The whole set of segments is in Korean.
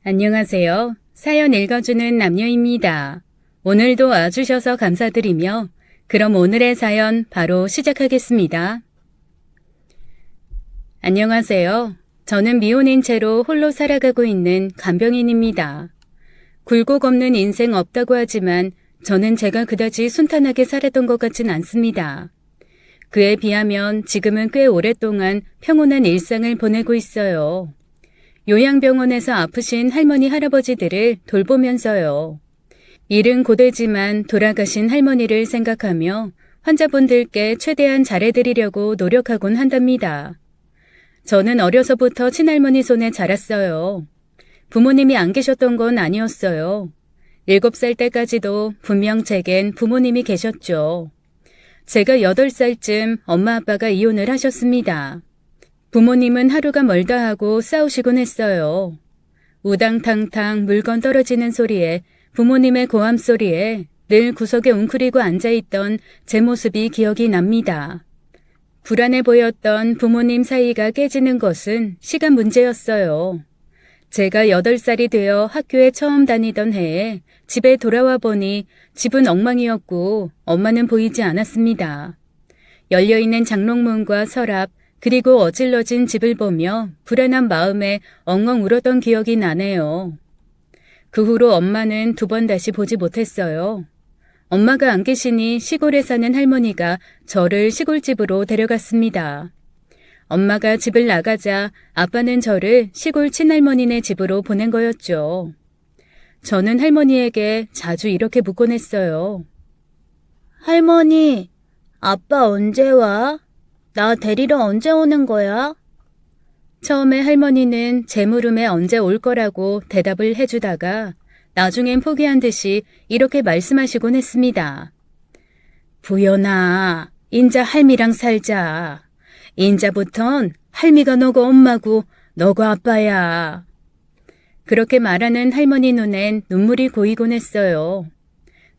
안녕하세요. 사연 읽어주는 남녀입니다. 오늘도 와주셔서 감사드리며 그럼 오늘의 사연 바로 시작하겠습니다. 안녕하세요. 저는 미혼인 채로 홀로 살아가고 있는 간병인입니다. 굴곡 없는 인생 없다고 하지만 저는 제가 그다지 순탄하게 살았던 것 같진 않습니다. 그에 비하면 지금은 꽤 오랫동안 평온한 일상을 보내고 있어요. 요양병원에서 아프신 할머니 할아버지들을 돌보면서요. 일은 고되지만 돌아가신 할머니를 생각하며 환자분들께 최대한 잘해드리려고 노력하곤 한답니다. 저는 어려서부터 친할머니 손에 자랐어요. 부모님이 안 계셨던 건 아니었어요. 7살 때까지도 분명 제겐 부모님이 계셨죠. 제가 8살쯤 엄마 아빠가 이혼을 하셨습니다. 부모님은 하루가 멀다 하고 싸우시곤 했어요. 우당탕탕 물건 떨어지는 소리에 부모님의 고함 소리에 늘 구석에 웅크리고 앉아있던 제 모습이 기억이 납니다. 불안해 보였던 부모님 사이가 깨지는 것은 시간 문제였어요. 제가 8살이 되어 학교에 처음 다니던 해에 집에 돌아와 보니 집은 엉망이었고 엄마는 보이지 않았습니다. 열려있는 장롱문과 서랍 그리고 어질러진 집을 보며 불안한 마음에 엉엉 울었던 기억이 나네요. 그 후로 엄마는 2번 다시 보지 못했어요. 엄마가 안 계시니 시골에 사는 할머니가 저를 시골집으로 데려갔습니다. 엄마가 집을 나가자 아빠는 저를 시골 친할머니네 집으로 보낸 거였죠. 저는 할머니에게 자주 이렇게 묻곤 했어요. 할머니, 아빠 언제 와? 나 데리러 언제 오는 거야? 처음에 할머니는 제 물음에 언제 올 거라고 대답을 해주다가 나중엔 포기한 듯이 이렇게 말씀하시곤 했습니다. 부연아, 인자 할미랑 살자. 인자부턴 할미가 너고 엄마고 너고 아빠야. 그렇게 말하는 할머니 눈엔 눈물이 고이곤 했어요.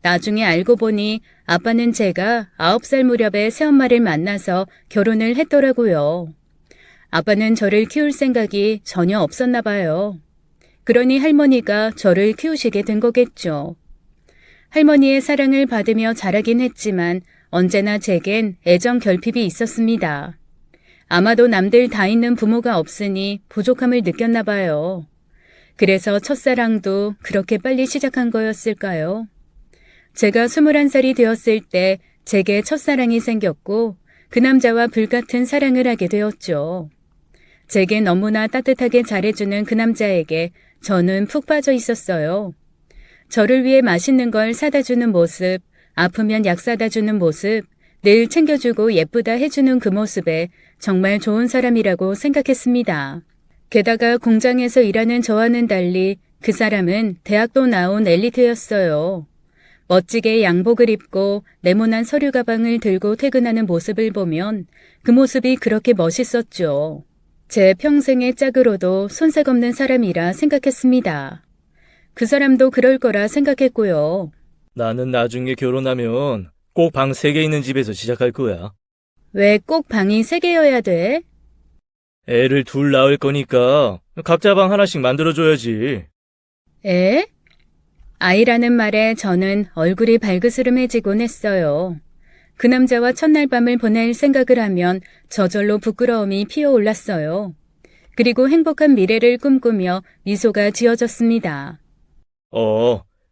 나중에 알고 보니 아빠는 제가 9살 무렵에 새엄마를 만나서 결혼을 했더라고요. 아빠는 저를 키울 생각이 전혀 없었나 봐요. 그러니 할머니가 저를 키우시게 된 거겠죠. 할머니의 사랑을 받으며 자라긴 했지만 언제나 제겐 애정 결핍이 있었습니다. 아마도 남들 다 있는 부모가 없으니 부족함을 느꼈나 봐요. 그래서 첫사랑도 그렇게 빨리 시작한 거였을까요? 제가 21살이 되었을 때 제게 첫사랑이 생겼고 그 남자와 불같은 사랑을 하게 되었죠. 제게 너무나 따뜻하게 잘해주는 그 남자에게 저는 푹 빠져 있었어요. 저를 위해 맛있는 걸 사다 주는 모습, 아프면 약 사다 주는 모습, 늘 챙겨주고 예쁘다 해주는 그 모습에 정말 좋은 사람이라고 생각했습니다. 게다가 공장에서 일하는 저와는 달리 그 사람은 대학도 나온 엘리트였어요. 멋지게 양복을 입고 네모난 서류 가방을 들고 퇴근하는 모습을 보면 그 모습이 그렇게 멋있었죠. 제 평생의 짝으로도 손색 없는 사람이라 생각했습니다. 그 사람도 그럴 거라 생각했고요. 나는 나중에 결혼하면 꼭 방 3개 있는 집에서 시작할 거야. 왜 꼭 방이 3개여야 돼? 애를 2 낳을 거니까 각자 방 하나씩 만들어줘야지. 에? 아이라는 말에 저는 얼굴이 발그스름해지곤 했어요. 그 남자와 첫날 밤을 보낼 생각을 하면 저절로 부끄러움이 피어올랐어요. 그리고 행복한 미래를 꿈꾸며 미소가 지어졌습니다.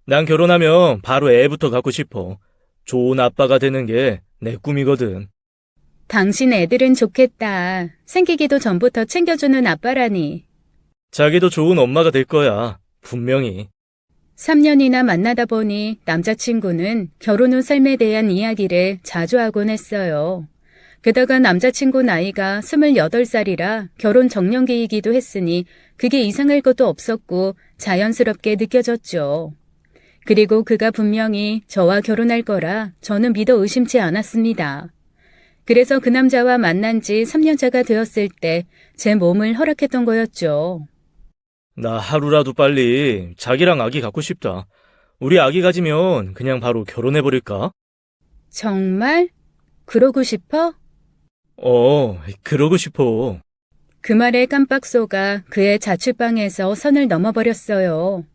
난 결혼하면 바로 애부터 갖고 싶어. 좋은 아빠가 되는 게 내 꿈이거든. 당신 애들은 좋겠다. 생기기도 전부터 챙겨주는 아빠라니. 자기도 좋은 엄마가 될 거야. 분명히. 3년이나 만나다 보니 남자친구는 결혼 후 삶에 대한 이야기를 자주 하곤 했어요. 게다가 남자친구 나이가 28살이라 결혼 정년기이기도 했으니 그게 이상할 것도 없었고 자연스럽게 느껴졌죠. 그리고 그가 분명히 저와 결혼할 거라 저는 믿어 의심치 않았습니다. 그래서 그 남자와 만난 지 3년차가 되었을 때 제 몸을 허락했던 거였죠. 나 하루라도 빨리 자기랑 아기 갖고 싶다. 우리 아기 가지면 그냥 바로 결혼해버릴까? 정말? 그러고 싶어? 그러고 싶어. 그 말에 깜빡 속아 그의 자취방에서 선을 넘어버렸어요.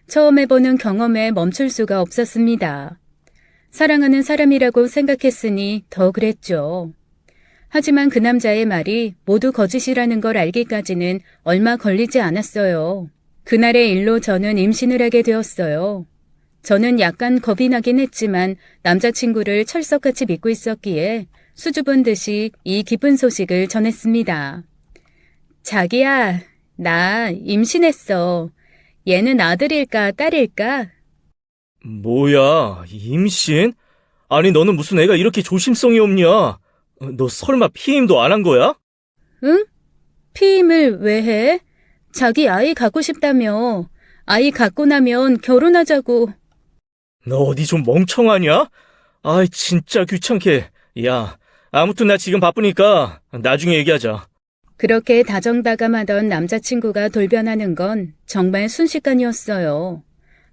처음 해보는 경험에 멈출 수가 없었습니다. 사랑하는 사람이라고 생각했으니 더 그랬죠. 하지만 그 남자의 말이 모두 거짓이라는 걸 알기까지는 얼마 걸리지 않았어요. 그날의 일로 저는 임신을 하게 되었어요. 저는 약간 겁이 나긴 했지만 남자친구를 철석같이 믿고 있었기에 수줍은 듯이 이 기쁜 소식을 전했습니다. 자기야, 나 임신했어. 얘는 아들일까 딸일까? 뭐야, 임신? 아니, 너는 무슨 애가 이렇게 조심성이 없냐? 너 설마 피임도 안 한 거야? 응? 피임을 왜 해? 자기 아이 갖고 싶다며. 아이 갖고 나면 결혼하자고. 너 어디 좀 멍청하냐? 아이, 진짜 귀찮게. 야, 아무튼 나 지금 바쁘니까 나중에 얘기하자. 그렇게 다정다감하던 남자친구가 돌변하는 건 정말 순식간이었어요.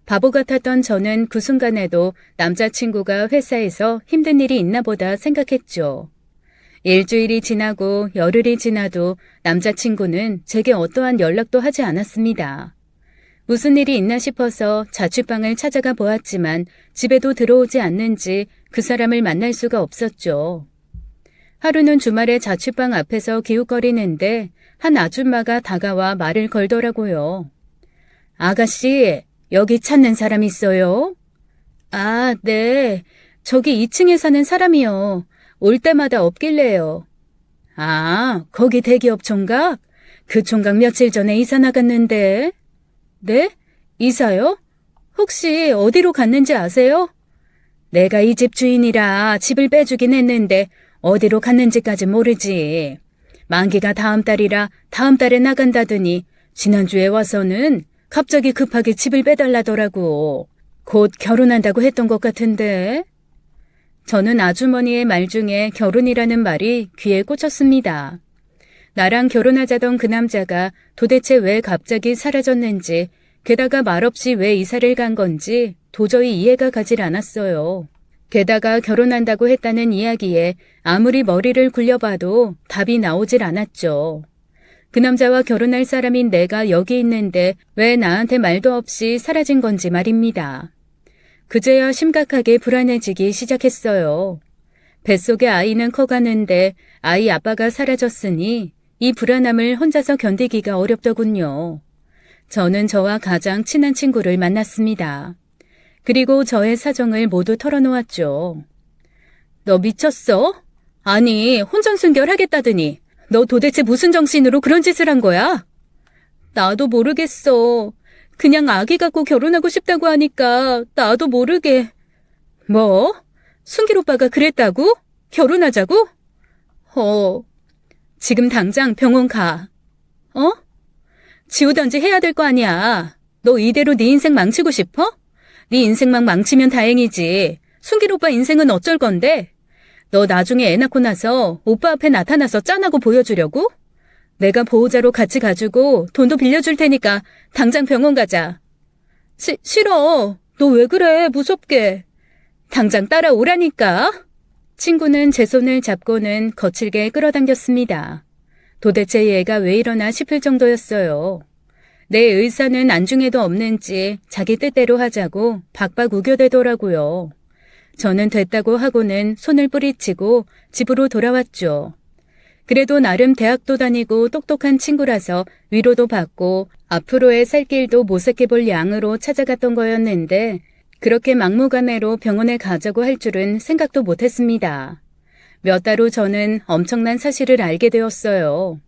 바보 같았던 저는 그 순간에도 남자친구가 회사에서 힘든 일이 있나 보다 생각했죠. 일주일이 지나고 열흘이 지나도 남자친구는 제게 어떠한 연락도 하지 않았습니다. 무슨 일이 있나 싶어서 자취방을 찾아가 보았지만 집에도 들어오지 않는지 그 사람을 만날 수가 없었죠. 하루는 주말에 자취방 앞에서 기웃거리는데 한 아줌마가 다가와 말을 걸더라고요. 아가씨, 여기 찾는 사람 있어요? 아, 네. 저기 2층에 사는 사람이요. 올 때마다 없길래요. 아, 거기 대기업 총각? 그 총각 며칠 전에 이사 나갔는데. 네? 이사요? 혹시 어디로 갔는지 아세요? 내가 이 집 주인이라 집을 빼주긴 했는데 어디로 갔는지까지 모르지. 만기가 다음 달이라 다음 달에 나간다더니 지난주에 와서는 갑자기 급하게 집을 빼달라더라고. 곧 결혼한다고 했던 것 같은데. 저는 아주머니의 말 중에 결혼이라는 말이 귀에 꽂혔습니다. 나랑 결혼하자던 그 남자가 도대체 왜 갑자기 사라졌는지, 게다가 말없이 왜 이사를 간 건지 도저히 이해가 가질 않았어요. 게다가 결혼한다고 했다는 이야기에 아무리 머리를 굴려봐도 답이 나오질 않았죠. 그 남자와 결혼할 사람인 내가 여기 있는데 왜 나한테 말도 없이 사라진 건지 말입니다. 그제야 심각하게 불안해지기 시작했어요. 뱃속의 아이는 커가는데 아이 아빠가 사라졌으니 이 불안함을 혼자서 견디기가 어렵더군요. 저는 저와 가장 친한 친구를 만났습니다. 그리고 저의 사정을 모두 털어놓았죠. 너 미쳤어? 아니, 혼전순결하겠다더니 너 도대체 무슨 정신으로 그런 짓을 한 거야? 나도 모르겠어. 그냥 아기 갖고 결혼하고 싶다고 하니까 나도 모르게. 뭐? 순길 오빠가 그랬다고? 결혼하자고? 지금 당장 병원 가. 어? 지우던지 해야 될 거 아니야. 너 이대로 네 인생 망치고 싶어? 네 인생만 망치면 다행이지. 순길 오빠 인생은 어쩔 건데? 너 나중에 애 낳고 나서 오빠 앞에 나타나서 짠하고 보여주려고? 내가 보호자로 같이 가지고 돈도 빌려줄 테니까 당장 병원 가자. 싫어. 너 왜 그래? 무섭게. 당장 따라오라니까. 친구는 제 손을 잡고는 거칠게 끌어당겼습니다. 도대체 얘가 왜 이러나 싶을 정도였어요. 내 의사는 안중에도 없는지 자기 뜻대로 하자고 박박 우겨대더라고요. 저는 됐다고 하고는 손을 뿌리치고 집으로 돌아왔죠. 그래도 나름 대학도 다니고 똑똑한 친구라서 위로도 받고 앞으로의 살 길도 모색해 볼 양으로 찾아갔던 거였는데 그렇게 막무가내로 병원에 가자고 할 줄은 생각도 못했습니다. 몇 달 후 저는 엄청난 사실을 알게 되었어요.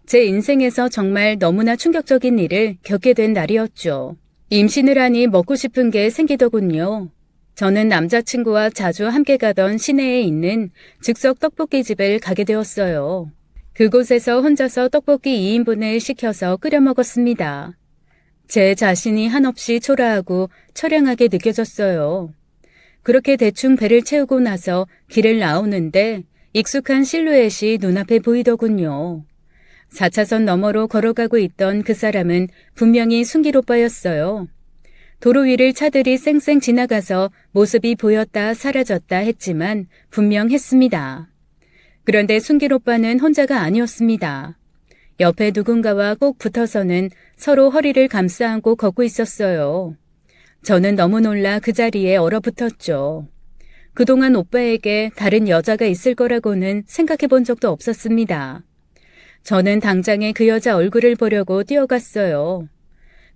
제 인생에서 정말 너무나 충격적인 일을 겪게 된 날이었죠. 임신을 하니 먹고 싶은 게 생기더군요. 저는 남자친구와 자주 함께 가던 시내에 있는 즉석 떡볶이집을 가게 되었어요. 그곳에서 혼자서 떡볶이 2인분을 시켜서 끓여 먹었습니다. 제 자신이 한없이 초라하고 처량하게 느껴졌어요. 그렇게 대충 배를 채우고 나서 길을 나오는데 익숙한 실루엣이 눈앞에 보이더군요. 4차선 너머로 걸어가고 있던 그 사람은 분명히 순길 오빠였어요. 도로 위를 차들이 쌩쌩 지나가서 모습이 보였다 사라졌다 했지만 분명했습니다. 그런데 순길 오빠는 혼자가 아니었습니다. 옆에 누군가와 꼭 붙어서는 서로 허리를 감싸 안고 걷고 있었어요. 저는 너무 놀라 그 자리에 얼어붙었죠. 그동안 오빠에게 다른 여자가 있을 거라고는 생각해 본 적도 없었습니다. 저는 당장에 그 여자 얼굴을 보려고 뛰어갔어요.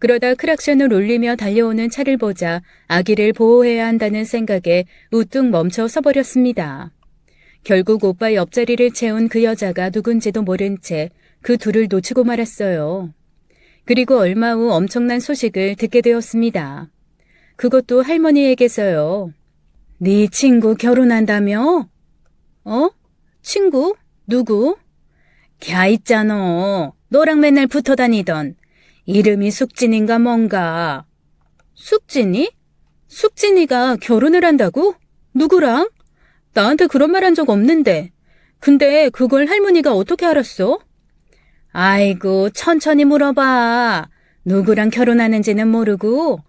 그러다 크락션을 울리며 달려오는 차를 보자 아기를 보호해야 한다는 생각에 우뚝 멈춰 서버렸습니다. 결국 오빠 옆자리를 채운 그 여자가 누군지도 모른 채 그 둘을 놓치고 말았어요. 그리고 얼마 후 엄청난 소식을 듣게 되었습니다. 그것도 할머니에게서요. 네 친구 결혼한다며? 어? 친구? 누구? 걔 있잖아. 너랑 맨날 붙어 다니던. 이름이 숙진인가 뭔가. 숙진이? 숙진이가 결혼을 한다고? 누구랑? 나한테 그런 말 한 적 없는데. 근데 그걸 할머니가 어떻게 알았어? 아이고, 천천히 물어봐. 누구랑 결혼하는지는 모르고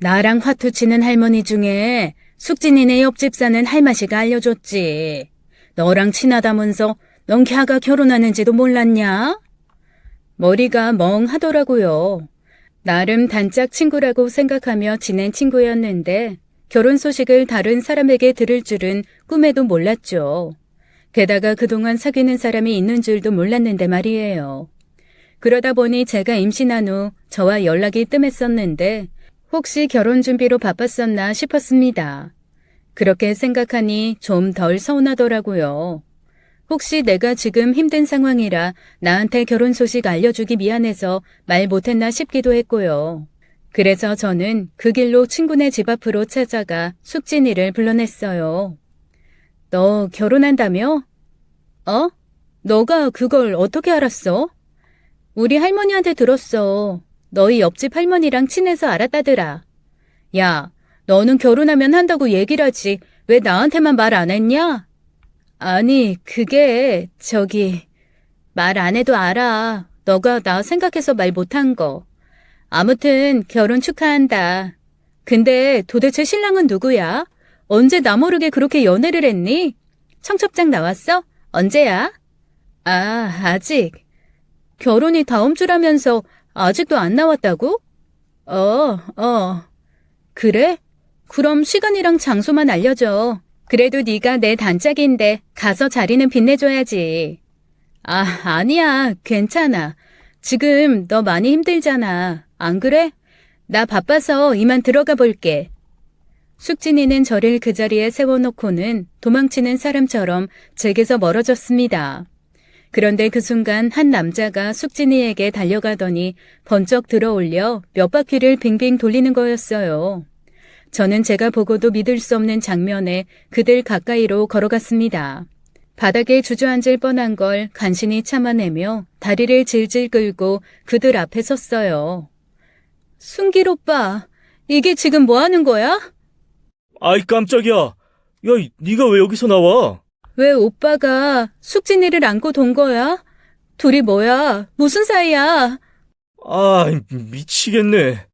나랑 화투 치는 할머니 중에 숙진이네 옆집 사는 할마씨가 알려줬지. 너랑 친하다면서 넌 걔가 결혼하는지도 몰랐냐? 머리가 멍하더라고요. 나름 단짝 친구라고 생각하며 지낸 친구였는데 결혼 소식을 다른 사람에게 들을 줄은 꿈에도 몰랐죠. 게다가 그동안 사귀는 사람이 있는 줄도 몰랐는데 말이에요. 그러다 보니 제가 임신한 후 저와 연락이 뜸했었는데 혹시 결혼 준비로 바빴었나 싶었습니다. 그렇게 생각하니 좀 덜 서운하더라고요. 혹시 내가 지금 힘든 상황이라 나한테 결혼 소식 알려주기 미안해서 말 못했나 싶기도 했고요. 그래서 저는 그 길로 친구네 집 앞으로 찾아가 숙진이를 불러냈어요. 너 결혼한다며? 어? 너가 그걸 어떻게 알았어? 우리 할머니한테 들었어. 너희 옆집 할머니랑 친해서 알았다더라. 야, 너는 결혼하면 한다고 얘기를 하지 왜 나한테만 말 안 했냐? 아니, 그게 말 안 해도 알아. 너가 나 생각해서 말 못한 거. 아무튼 결혼 축하한다. 근데 도대체 신랑은 누구야? 언제 나 모르게 그렇게 연애를 했니? 청첩장 나왔어? 언제야? 아, 아직. 결혼이 다음 주라면서 아직도 안 나왔다고? 그래? 그럼 시간이랑 장소만 알려줘. 그래도 네가 내 단짝인데 가서 자리는 빛내줘야지. 아, 아니야. 괜찮아. 지금 너 많이 힘들잖아. 안 그래? 나 바빠서 이만 들어가 볼게. 숙진이는 저를 그 자리에 세워놓고는 도망치는 사람처럼 제게서 멀어졌습니다. 그런데 그 순간 한 남자가 숙진이에게 달려가더니 번쩍 들어올려 몇 바퀴를 빙빙 돌리는 거였어요. 저는 제가 보고도 믿을 수 없는 장면에 그들 가까이로 걸어갔습니다. 바닥에 주저앉을 뻔한 걸 간신히 참아내며 다리를 질질 끌고 그들 앞에 섰어요. 순길 오빠, 이게 지금 뭐 하는 거야? 아이, 깜짝이야. 야, 네가 왜 여기서 나와? 왜 오빠가 숙진이를 안고 돈 거야? 둘이 뭐야? 무슨 사이야? 아, 미치겠네.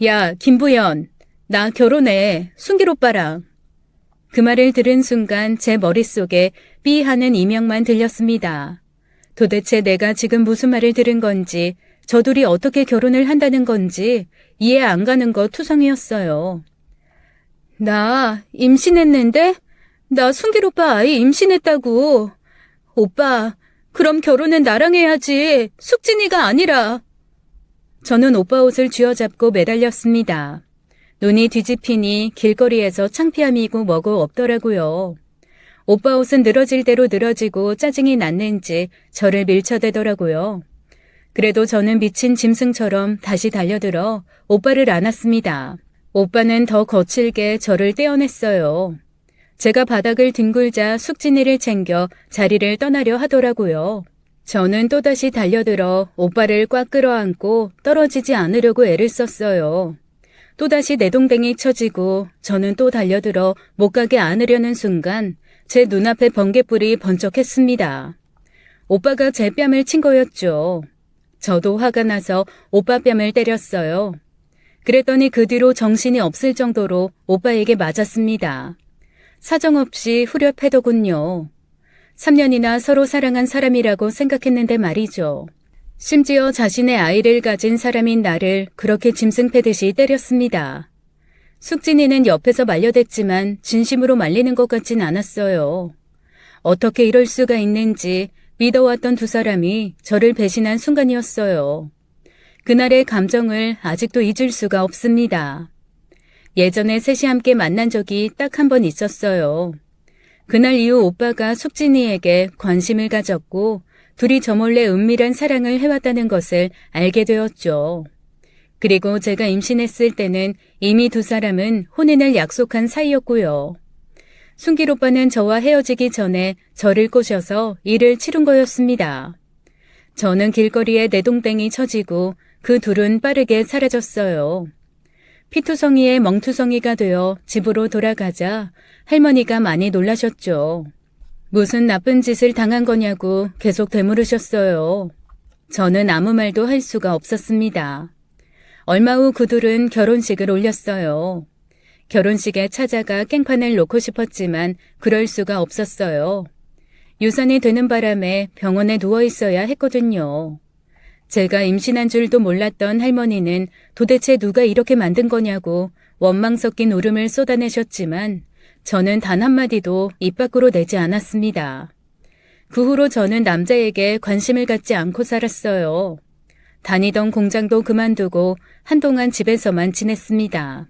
야, 김부연, 나 결혼해. 순길 오빠랑. 그 말을 들은 순간 제 머릿속에 삐 하는 이명만 들렸습니다. 도대체 내가 지금 무슨 말을 들은 건지, 저 둘이 어떻게 결혼을 한다는 건지 이해 안 가는 거 투성이었어요. 나 임신했는데? 나 순길 오빠 아이 임신했다고. 오빠, 그럼 결혼은 나랑 해야지. 숙진이가 아니라. 저는 오빠 옷을 쥐어잡고 매달렸습니다. 눈이 뒤집히니 길거리에서 창피함이고 뭐고 없더라고요. 오빠 옷은 늘어질 대로 늘어지고 짜증이 났는지 저를 밀쳐대더라고요. 그래도 저는 미친 짐승처럼 다시 달려들어 오빠를 안았습니다. 오빠는 더 거칠게 저를 떼어냈어요. 제가 바닥을 뒹굴자 숙진이를 챙겨 자리를 떠나려 하더라고요. 저는 또다시 달려들어 오빠를 꽉 끌어안고 떨어지지 않으려고 애를 썼어요. 또다시 내동댕이 쳐지고 저는 또 달려들어 못 가게 안으려는 순간 제 눈앞에 번개불이 번쩍했습니다. 오빠가 제 뺨을 친 거였죠. 저도 화가 나서 오빠 뺨을 때렸어요. 그랬더니 그 뒤로 정신이 없을 정도로 오빠에게 맞았습니다. 사정없이 후려패더군요. 3년이나 서로 사랑한 사람이라고 생각했는데 말이죠. 심지어 자신의 아이를 가진 사람인 나를 그렇게 짐승 패듯이 때렸습니다. 숙진이는 옆에서 말려댔지만 진심으로 말리는 것 같진 않았어요. 어떻게 이럴 수가 있는지 믿어왔던 두 사람이 저를 배신한 순간이었어요. 그날의 감정을 아직도 잊을 수가 없습니다. 예전에 셋이 함께 만난 적이 딱 한 번 있었어요. 그날 이후 오빠가 숙진이에게 관심을 가졌고 둘이 저 몰래 은밀한 사랑을 해왔다는 것을 알게 되었죠. 그리고 제가 임신했을 때는 이미 두 사람은 혼인을 약속한 사이였고요. 순길 오빠는 저와 헤어지기 전에 저를 꼬셔서 일을 치른 거였습니다. 저는 길거리에 내동댕이 쳐지고 그 둘은 빠르게 사라졌어요. 피투성이의 멍투성이가 되어 집으로 돌아가자 할머니가 많이 놀라셨죠. 무슨 나쁜 짓을 당한 거냐고 계속 되물으셨어요. 저는 아무 말도 할 수가 없었습니다. 얼마 후 그 둘은 결혼식을 올렸어요. 결혼식에 찾아가 깽판을 놓고 싶었지만 그럴 수가 없었어요. 유산이 되는 바람에 병원에 누워 있어야 했거든요. 제가 임신한 줄도 몰랐던 할머니는 도대체 누가 이렇게 만든 거냐고 원망 섞인 울음을 쏟아내셨지만 저는 단 한마디도 입 밖으로 내지 않았습니다. 그 후로 저는 남자에게 관심을 갖지 않고 살았어요. 다니던 공장도 그만두고 한동안 집에서만 지냈습니다.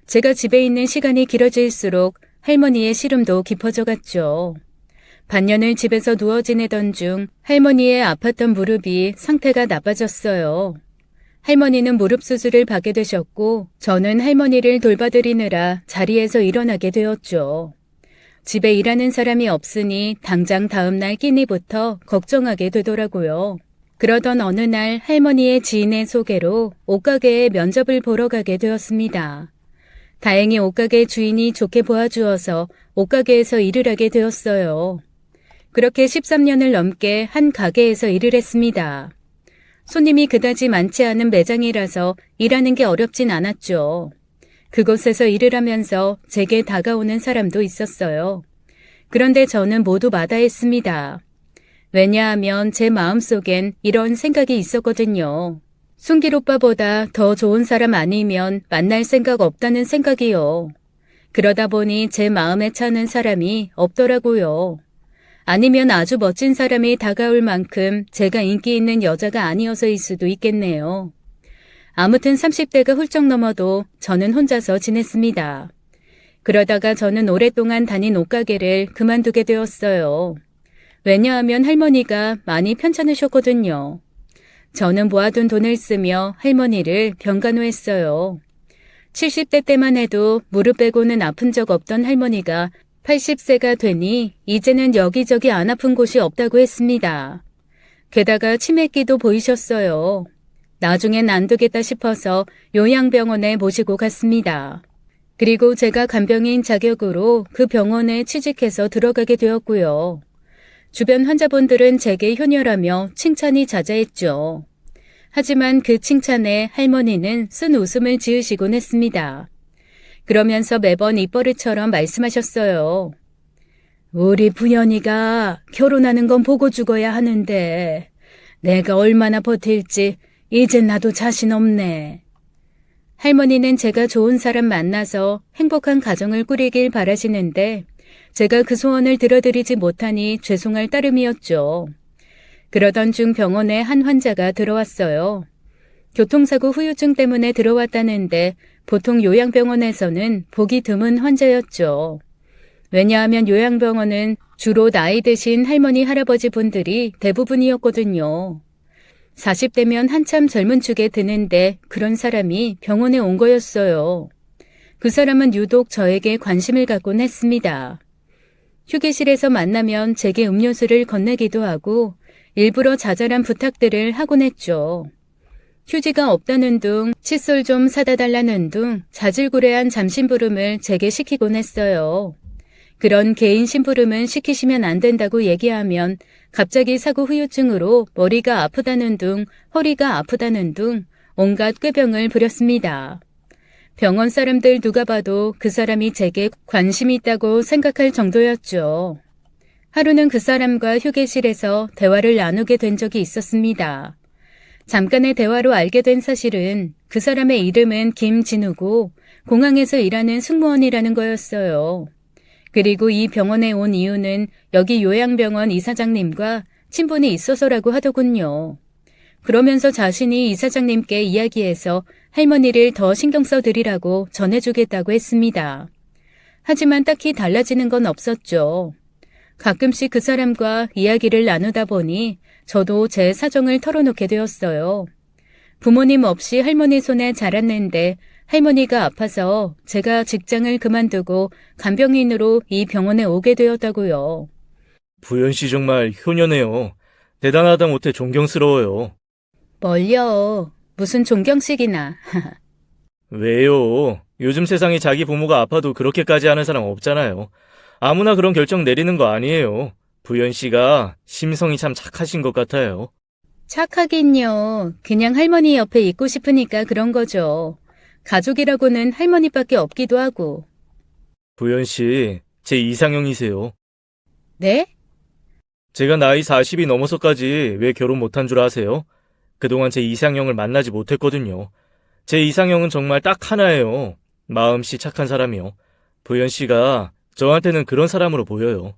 제가 집에 있는 시간이 길어질수록 할머니의 시름도 깊어져 갔죠. 반년을 집에서 누워 지내던 중 할머니의 아팠던 무릎이 상태가 나빠졌어요. 할머니는 무릎 수술을 받게 되셨고 저는 할머니를 돌봐드리느라 자리에서 일어나게 되었죠. 집에 일하는 사람이 없으니 당장 다음날 끼니부터 걱정하게 되더라고요. 그러던 어느 날 할머니의 지인의 소개로 옷가게에 면접을 보러 가게 되었습니다. 다행히 옷가게 주인이 좋게 보아주어서 옷가게에서 일을 하게 되었어요. 그렇게 13년을 넘게 한 가게에서 일을 했습니다. 손님이 그다지 많지 않은 매장이라서 일하는 게 어렵진 않았죠. 그곳에서 일을 하면서 제게 다가오는 사람도 있었어요. 그런데 저는 모두 마다했습니다. 왜냐하면 제 마음속엔 이런 생각이 있었거든요. 순길 오빠보다 더 좋은 사람 아니면 만날 생각 없다는 생각이요. 그러다 보니 제 마음에 차는 사람이 없더라고요. 아니면 아주 멋진 사람이 다가올 만큼 제가 인기 있는 여자가 아니어서일 수도 있겠네요. 아무튼 30대가 훌쩍 넘어도 저는 혼자서 지냈습니다. 그러다가 저는 오랫동안 다닌 옷가게를 그만두게 되었어요. 왜냐하면 할머니가 많이 편찮으셨거든요. 저는 모아둔 돈을 쓰며 할머니를 병간호했어요. 70대 때만 해도 무릎 빼고는 아픈 적 없던 할머니가 80세가 되니 이제는 여기저기 안 아픈 곳이 없다고 했습니다. 게다가 치매기도 보이셨어요. 나중엔 안 되겠다 싶어서 요양병원에 모시고 갔습니다. 그리고 제가 간병인 자격으로 그 병원에 취직해서 들어가게 되었고요. 주변 환자분들은 제게 효녀라며 칭찬이 자자했죠. 하지만 그 칭찬에 할머니는 쓴 웃음을 지으시곤 했습니다. 그러면서 매번 입버릇처럼 말씀하셨어요. 우리 부연이가 결혼하는 건 보고 죽어야 하는데 내가 얼마나 버틸지 이젠 나도 자신 없네. 할머니는 제가 좋은 사람 만나서 행복한 가정을 꾸리길 바라시는데 제가 그 소원을 들어드리지 못하니 죄송할 따름이었죠. 그러던 중 병원에 한 환자가 들어왔어요. 교통사고 후유증 때문에 들어왔다는데 보통 요양병원에서는 보기 드문 환자였죠. 왜냐하면 요양병원은 주로 나이 드신 할머니, 할아버지 분들이 대부분이었거든요. 40대면 한참 젊은 축에 드는데 그런 사람이 병원에 온 거였어요. 그 사람은 유독 저에게 관심을 갖곤 했습니다. 휴게실에서 만나면 제게 음료수를 건네기도 하고 일부러 자잘한 부탁들을 하곤 했죠. 휴지가 없다는 둥, 칫솔 좀 사다 달라는 둥 자질구레한 잠심부름을 제게 시키곤 했어요. 그런 개인 심부름은 시키시면 안 된다고 얘기하면 갑자기 사고 후유증으로 머리가 아프다는 둥, 허리가 아프다는 둥 온갖 꾀병을 부렸습니다. 병원 사람들 누가 봐도 그 사람이 제게 관심이 있다고 생각할 정도였죠. 하루는 그 사람과 휴게실에서 대화를 나누게 된 적이 있었습니다. 잠깐의 대화로 알게 된 사실은 그 사람의 이름은 김진우고 공항에서 일하는 승무원이라는 거였어요. 그리고 이 병원에 온 이유는 여기 요양병원 이사장님과 친분이 있어서라고 하더군요. 그러면서 자신이 이사장님께 이야기해서 할머니를 더 신경 써드리라고 전해주겠다고 했습니다. 하지만 딱히 달라지는 건 없었죠. 가끔씩 그 사람과 이야기를 나누다 보니 저도 제 사정을 털어놓게 되었어요. 부모님 없이 할머니 손에 자랐는데 할머니가 아파서 제가 직장을 그만두고 간병인으로 이 병원에 오게 되었다고요. 부연 씨 정말 효녀네요. 대단하다 못해 존경스러워요. 뭘요? 무슨 존경식이나. 왜요? 요즘 세상에 자기 부모가 아파도 그렇게까지 하는 사람 없잖아요. 아무나 그런 결정 내리는 거 아니에요. 부연 씨가 심성이 참 착하신 것 같아요. 착하긴요. 그냥 할머니 옆에 있고 싶으니까 그런 거죠. 가족이라고는 할머니밖에 없기도 하고. 부연 씨, 제 이상형이세요. 네? 제가 나이 40이 넘어서까지 왜 결혼 못한 줄 아세요? 그동안 제 이상형을 만나지 못했거든요. 제 이상형은 정말 딱 하나예요. 마음씨 착한 사람이요. 부연 씨가 저한테는 그런 사람으로 보여요.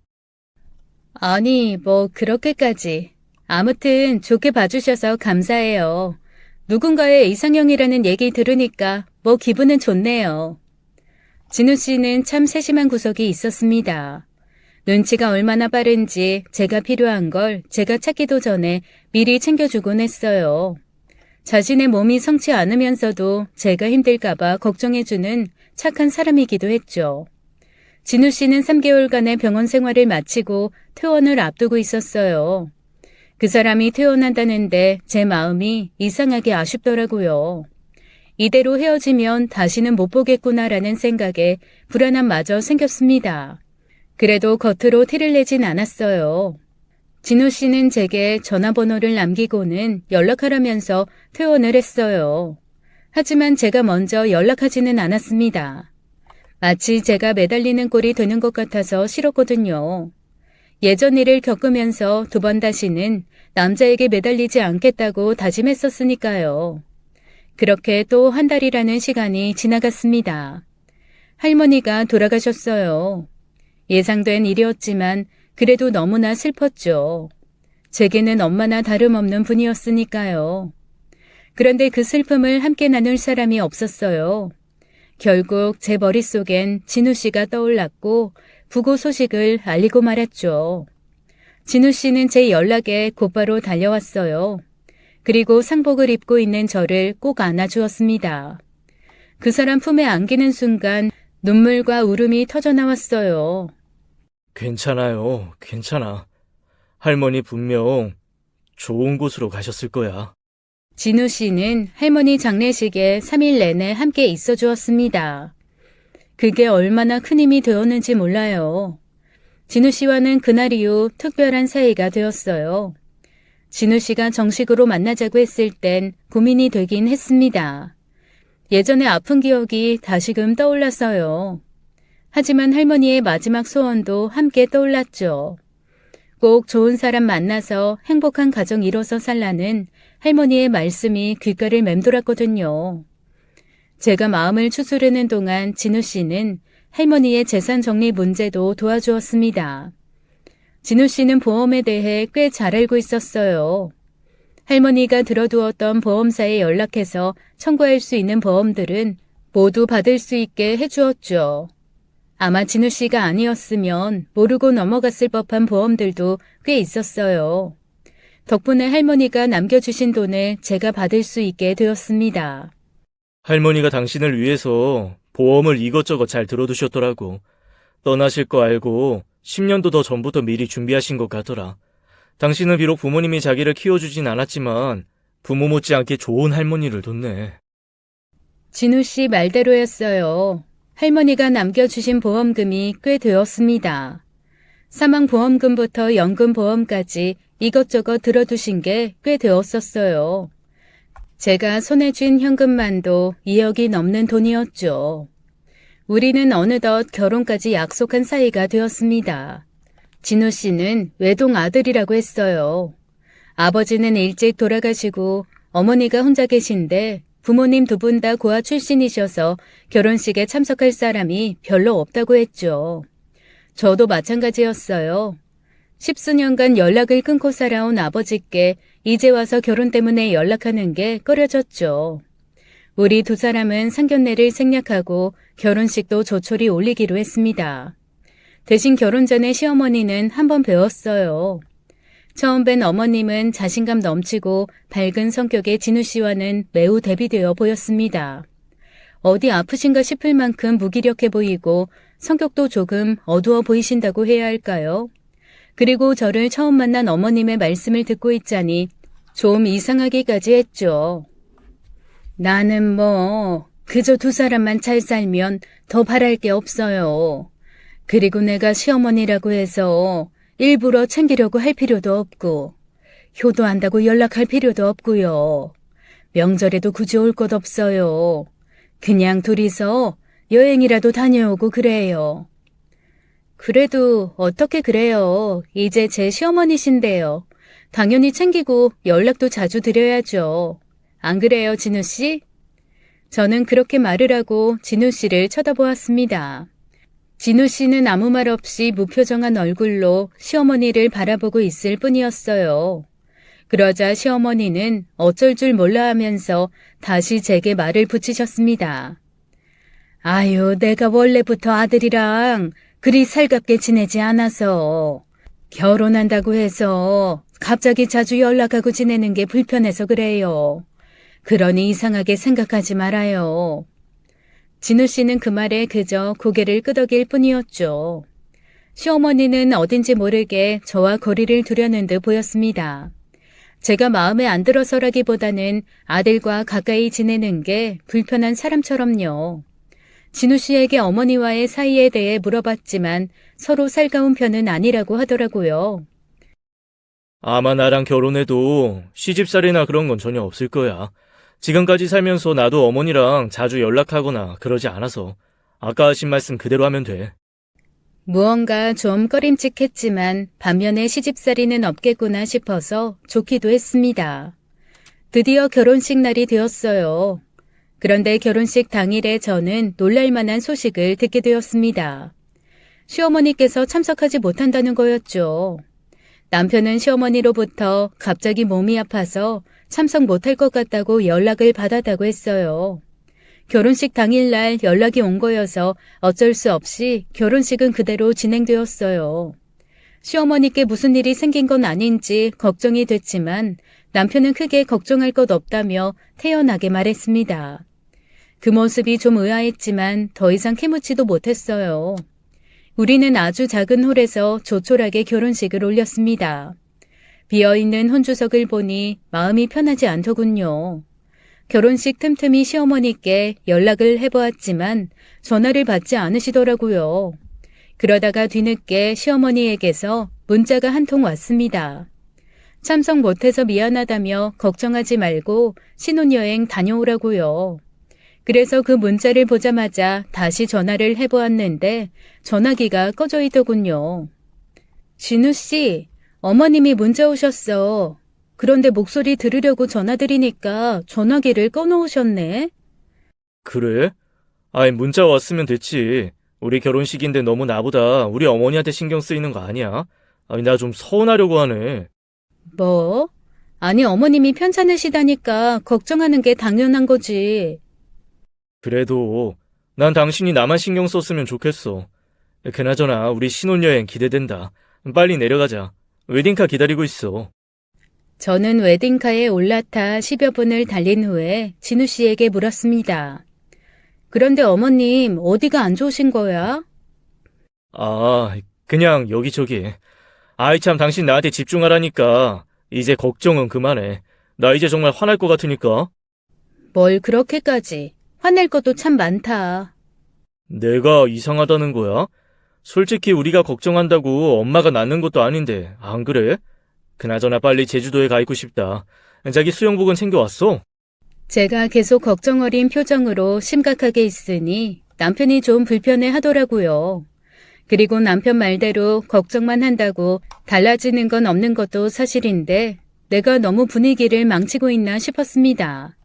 아니, 뭐 그렇게까지. 아무튼 좋게 봐주셔서 감사해요. 누군가의 이상형이라는 얘기 들으니까 뭐 기분은 좋네요. 진우 씨는 참 세심한 구석이 있었습니다. 눈치가 얼마나 빠른지 제가 필요한 걸 제가 찾기도 전에 미리 챙겨주곤 했어요. 자신의 몸이 성치 않으면서도 제가 힘들까봐 걱정해주는 착한 사람이기도 했죠. 진우 씨는 3개월간의 병원 생활을 마치고 퇴원을 앞두고 있었어요. 그 사람이 퇴원한다는데 제 마음이 이상하게 아쉽더라고요. 이대로 헤어지면 다시는 못 보겠구나라는 생각에 불안함마저 생겼습니다. 그래도 겉으로 티를 내진 않았어요. 진우 씨는 제게 전화번호를 남기고는 연락하라면서 퇴원을 했어요. 하지만 제가 먼저 연락하지는 않았습니다. 마치 제가 매달리는 꼴이 되는 것 같아서 싫었거든요. 예전 일을 겪으면서 2번 다시는 남자에게 매달리지 않겠다고 다짐했었으니까요. 그렇게 또 1달이라는 시간이 지나갔습니다. 할머니가 돌아가셨어요. 예상된 일이었지만 그래도 너무나 슬펐죠. 제게는 엄마나 다름없는 분이었으니까요. 그런데 그 슬픔을 함께 나눌 사람이 없었어요. 결국 제 머릿속엔 진우 씨가 떠올랐고 부고 소식을 알리고 말았죠. 진우 씨는 제 연락에 곧바로 달려왔어요. 그리고 상복을 입고 있는 저를 꼭 안아주었습니다. 그 사람 품에 안기는 순간 눈물과 울음이 터져나왔어요. 괜찮아요. 괜찮아. 할머니 분명 좋은 곳으로 가셨을 거야. 진우 씨는 할머니 장례식에 3일 내내 함께 있어 주었습니다. 그게 얼마나 큰 힘이 되었는지 몰라요. 진우 씨와는 그날 이후 특별한 사이가 되었어요. 진우 씨가 정식으로 만나자고 했을 땐 고민이 되긴 했습니다. 예전에 아픈 기억이 다시금 떠올랐어요. 하지만 할머니의 마지막 소원도 함께 떠올랐죠. 꼭 좋은 사람 만나서 행복한 가정 이뤄서 살라는 할머니의 말씀이 귓가를 맴돌았거든요. 제가 마음을 추스르는 동안 진우 씨는 할머니의 재산 정리 문제도 도와주었습니다. 진우 씨는 보험에 대해 꽤 잘 알고 있었어요. 할머니가 들어두었던 보험사에 연락해서 청구할 수 있는 보험들은 모두 받을 수 있게 해주었죠. 아마 진우 씨가 아니었으면 모르고 넘어갔을 법한 보험들도 꽤 있었어요. 덕분에 할머니가 남겨주신 돈을 제가 받을 수 있게 되었습니다. 할머니가 당신을 위해서 보험을 이것저것 잘 들어두셨더라고. 떠나실 거 알고 10년도 더 전부터 미리 준비하신 것 같더라. 당신은 비록 부모님이 자기를 키워주진 않았지만 부모 못지않게 좋은 할머니를 뒀네. 진우 씨 말대로였어요. 할머니가 남겨주신 보험금이 꽤 되었습니다. 사망보험금부터 연금보험까지 이것저것 들어두신 게 꽤 되었었어요. 제가 손에 쥔 현금만도 2억이 넘는 돈이었죠. 우리는 어느덧 결혼까지 약속한 사이가 되었습니다. 진우 씨는 외동 아들이라고 했어요. 아버지는 일찍 돌아가시고 어머니가 혼자 계신데 부모님 두 분 다 고아 출신이셔서 결혼식에 참석할 사람이 별로 없다고 했죠. 저도 마찬가지였어요. 십수년간 연락을 끊고 살아온 아버지께 이제 와서 결혼 때문에 연락하는 게 꺼려졌죠. 우리 두 사람은 상견례를 생략하고 결혼식도 조촐히 올리기로 했습니다. 대신 결혼 전에 시어머니는 한번 뵈었어요. 처음 뵌 어머님은 자신감 넘치고 밝은 성격의 진우 씨와는 매우 대비되어 보였습니다. 어디 아프신가 싶을 만큼 무기력해 보이고 성격도 조금 어두워 보이신다고 해야 할까요? 그리고 저를 처음 만난 어머님의 말씀을 듣고 있자니 좀 이상하기까지 했죠. 나는 그저 두 사람만 잘 살면 더 바랄 게 없어요. 그리고 내가 시어머니라고 해서 일부러 챙기려고 할 필요도 없고 효도한다고 연락할 필요도 없고요. 명절에도 굳이 올 것 없어요. 그냥 둘이서 여행이라도 다녀오고 그래요. 그래도 어떻게 그래요. 이제 제 시어머니신데요. 당연히 챙기고 연락도 자주 드려야죠. 안 그래요, 진우 씨? 저는 그렇게 말을 하고 진우 씨를 쳐다보았습니다. 진우 씨는 아무 말 없이 무표정한 얼굴로 시어머니를 바라보고 있을 뿐이었어요. 그러자 시어머니는 어쩔 줄 몰라 하면서 다시 제게 말을 붙이셨습니다. 아유, 내가 원래부터 아들이랑 그리 살갑게 지내지 않아서 결혼한다고 해서 갑자기 자주 연락하고 지내는 게 불편해서 그래요. 그러니 이상하게 생각하지 말아요. 진우 씨는 그 말에 그저 고개를 끄덕일 뿐이었죠. 시어머니는 어딘지 모르게 저와 거리를 두려는 듯 보였습니다. 제가 마음에 안 들어서라기보다는 아들과 가까이 지내는 게 불편한 사람처럼요. 진우 씨에게 어머니와의 사이에 대해 물어봤지만 서로 살가운 편은 아니라고 하더라고요. 아마 나랑 결혼해도 시집살이나 그런 건 전혀 없을 거야. 지금까지 살면서 나도 어머니랑 자주 연락하거나 그러지 않아서 아까 하신 말씀 그대로 하면 돼. 무언가 좀 꺼림칙했지만 반면에 시집살이는 없겠구나 싶어서 좋기도 했습니다. 드디어 결혼식 날이 되었어요. 그런데 결혼식 당일에 저는 놀랄만한 소식을 듣게 되었습니다. 시어머니께서 참석하지 못한다는 거였죠. 남편은 시어머니로부터 갑자기 몸이 아파서 참석 못할 것 같다고 연락을 받았다고 했어요. 결혼식 당일날 연락이 온 거여서 어쩔 수 없이 결혼식은 그대로 진행되었어요. 시어머니께 무슨 일이 생긴 건 아닌지 걱정이 됐지만 남편은 크게 걱정할 것 없다며 태연하게 말했습니다. 그 모습이 좀 의아했지만 더 이상 캐묻지도 못했어요. 우리는 아주 작은 홀에서 조촐하게 결혼식을 올렸습니다. 비어있는 혼주석을 보니 마음이 편하지 않더군요. 결혼식 틈틈이 시어머니께 연락을 해보았지만 전화를 받지 않으시더라고요. 그러다가 뒤늦게 시어머니에게서 문자가 한 통 왔습니다. 참석 못해서 미안하다며 걱정하지 말고 신혼여행 다녀오라고요. 그래서 그 문자를 보자마자 다시 전화를 해보았는데 전화기가 꺼져 있더군요. 진우 씨, 어머님이 문자 오셨어. 그런데 목소리 들으려고 전화드리니까 전화기를 꺼놓으셨네. 그래? 아이, 문자 왔으면 됐지. 우리 결혼식인데 너무 나보다 우리 어머니한테 신경 쓰이는 거 아니야? 아니, 나 좀 서운하려고 하네. 뭐? 아니, 어머님이 편찮으시다니까 걱정하는 게 당연한 거지. 그래도 난 당신이 나만 신경 썼으면 좋겠어. 그나저나 우리 신혼여행 기대된다. 빨리 내려가자. 웨딩카 기다리고 있어. 저는 웨딩카에 올라타 10여 분을 달린 후에 진우 씨에게 물었습니다. 그런데 어머님, 어디가 안 좋으신 거야? 아, 그냥 여기저기. 아이 참, 당신 나한테 집중하라니까. 이제 걱정은 그만해. 나 이제 정말 화날 것 같으니까. 뭘 그렇게까지. 화낼 것도 참 많다. 내가 이상하다는 거야? 솔직히 우리가 걱정한다고 엄마가 낳는 것도 아닌데 안 그래? 그나저나 빨리 제주도에 가 있고 싶다. 자기 수영복은 챙겨왔어? 제가 계속 걱정 어린 표정으로 심각하게 있으니 남편이 좀 불편해 하더라고요. 그리고 남편 말대로 걱정만 한다고 달라지는 건 없는 것도 사실인데 내가 너무 분위기를 망치고 있나 싶었습니다.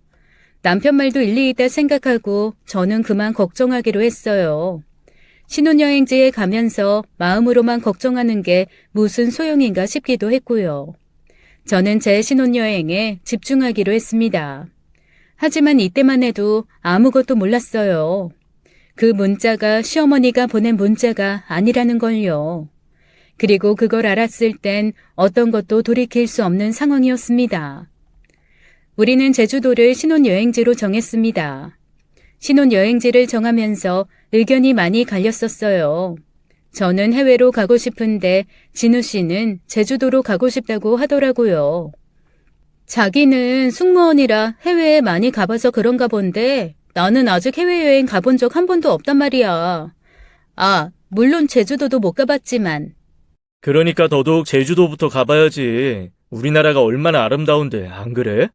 남편 말도 일리 있다 생각하고 저는 그만 걱정하기로 했어요. 신혼여행지에 가면서 마음으로만 걱정하는 게 무슨 소용인가 싶기도 했고요. 저는 제 신혼여행에 집중하기로 했습니다. 하지만 이때만 해도 아무것도 몰랐어요. 그 문자가 시어머니가 보낸 문자가 아니라는 걸요. 그리고 그걸 알았을 땐 어떤 것도 돌이킬 수 없는 상황이었습니다. 우리는 제주도를 신혼여행지로 정했습니다. 신혼여행지를 정하면서 의견이 많이 갈렸었어요. 저는 해외로 가고 싶은데 진우 씨는 제주도로 가고 싶다고 하더라고요. 자기는 승무원이라 해외에 많이 가봐서 그런가 본데 나는 아직 해외여행 가본 적 한 번도 없단 말이야. 아, 물론 제주도도 못 가봤지만. 그러니까 더더욱 제주도부터 가봐야지. 우리나라가 얼마나 아름다운데, 안 그래?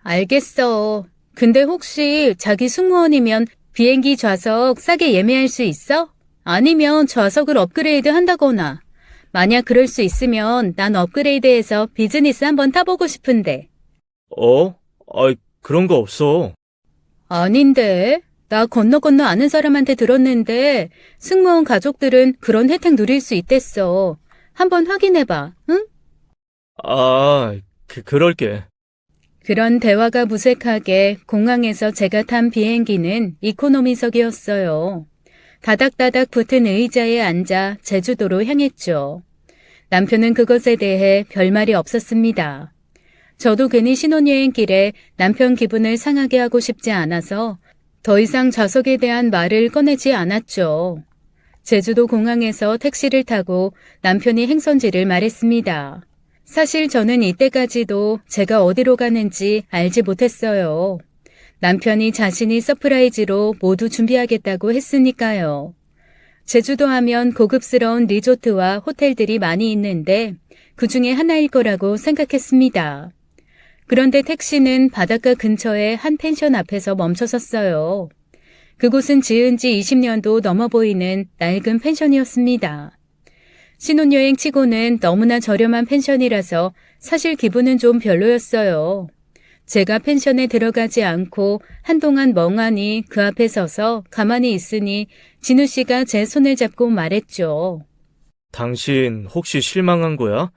알겠어. 근데 혹시 자기 승무원이면 비행기 좌석 싸게 예매할 수 있어? 아니면 좌석을 업그레이드 한다거나. 만약 그럴 수 있으면 난 업그레이드해서 비즈니스 한번 타보고 싶은데. 그런 거 없어. 아닌데. 나 건너 아는 사람한테 들었는데 승무원 가족들은 그런 혜택 누릴 수 있댔어. 한번 확인해봐, 응? 그럴게. 그런 대화가 무색하게 공항에서 제가 탄 비행기는 이코노미석이었어요. 다닥다닥 붙은 의자에 앉아 제주도로 향했죠. 남편은 그것에 대해 별말이 없었습니다. 저도 괜히 신혼여행길에 남편 기분을 상하게 하고 싶지 않아서 더 이상 좌석에 대한 말을 꺼내지 않았죠. 제주도 공항에서 택시를 타고 남편이 행선지를 말했습니다. 사실 저는 이때까지도 제가 어디로 가는지 알지 못했어요. 남편이 자신이 서프라이즈로 모두 준비하겠다고 했으니까요. 제주도 하면 고급스러운 리조트와 호텔들이 많이 있는데 그 중에 하나일 거라고 생각했습니다. 그런데 택시는 바닷가 근처의 한 펜션 앞에서 멈춰섰어요. 그곳은 지은 지 20년도 넘어 보이는 낡은 펜션이었습니다. 신혼여행 치고는 너무나 저렴한 펜션이라서 사실 기분은 좀 별로였어요. 제가 펜션에 들어가지 않고 한동안 멍하니 그 앞에 서서 가만히 있으니 진우 씨가 제 손을 잡고 말했죠. 당신 혹시 실망한 거야?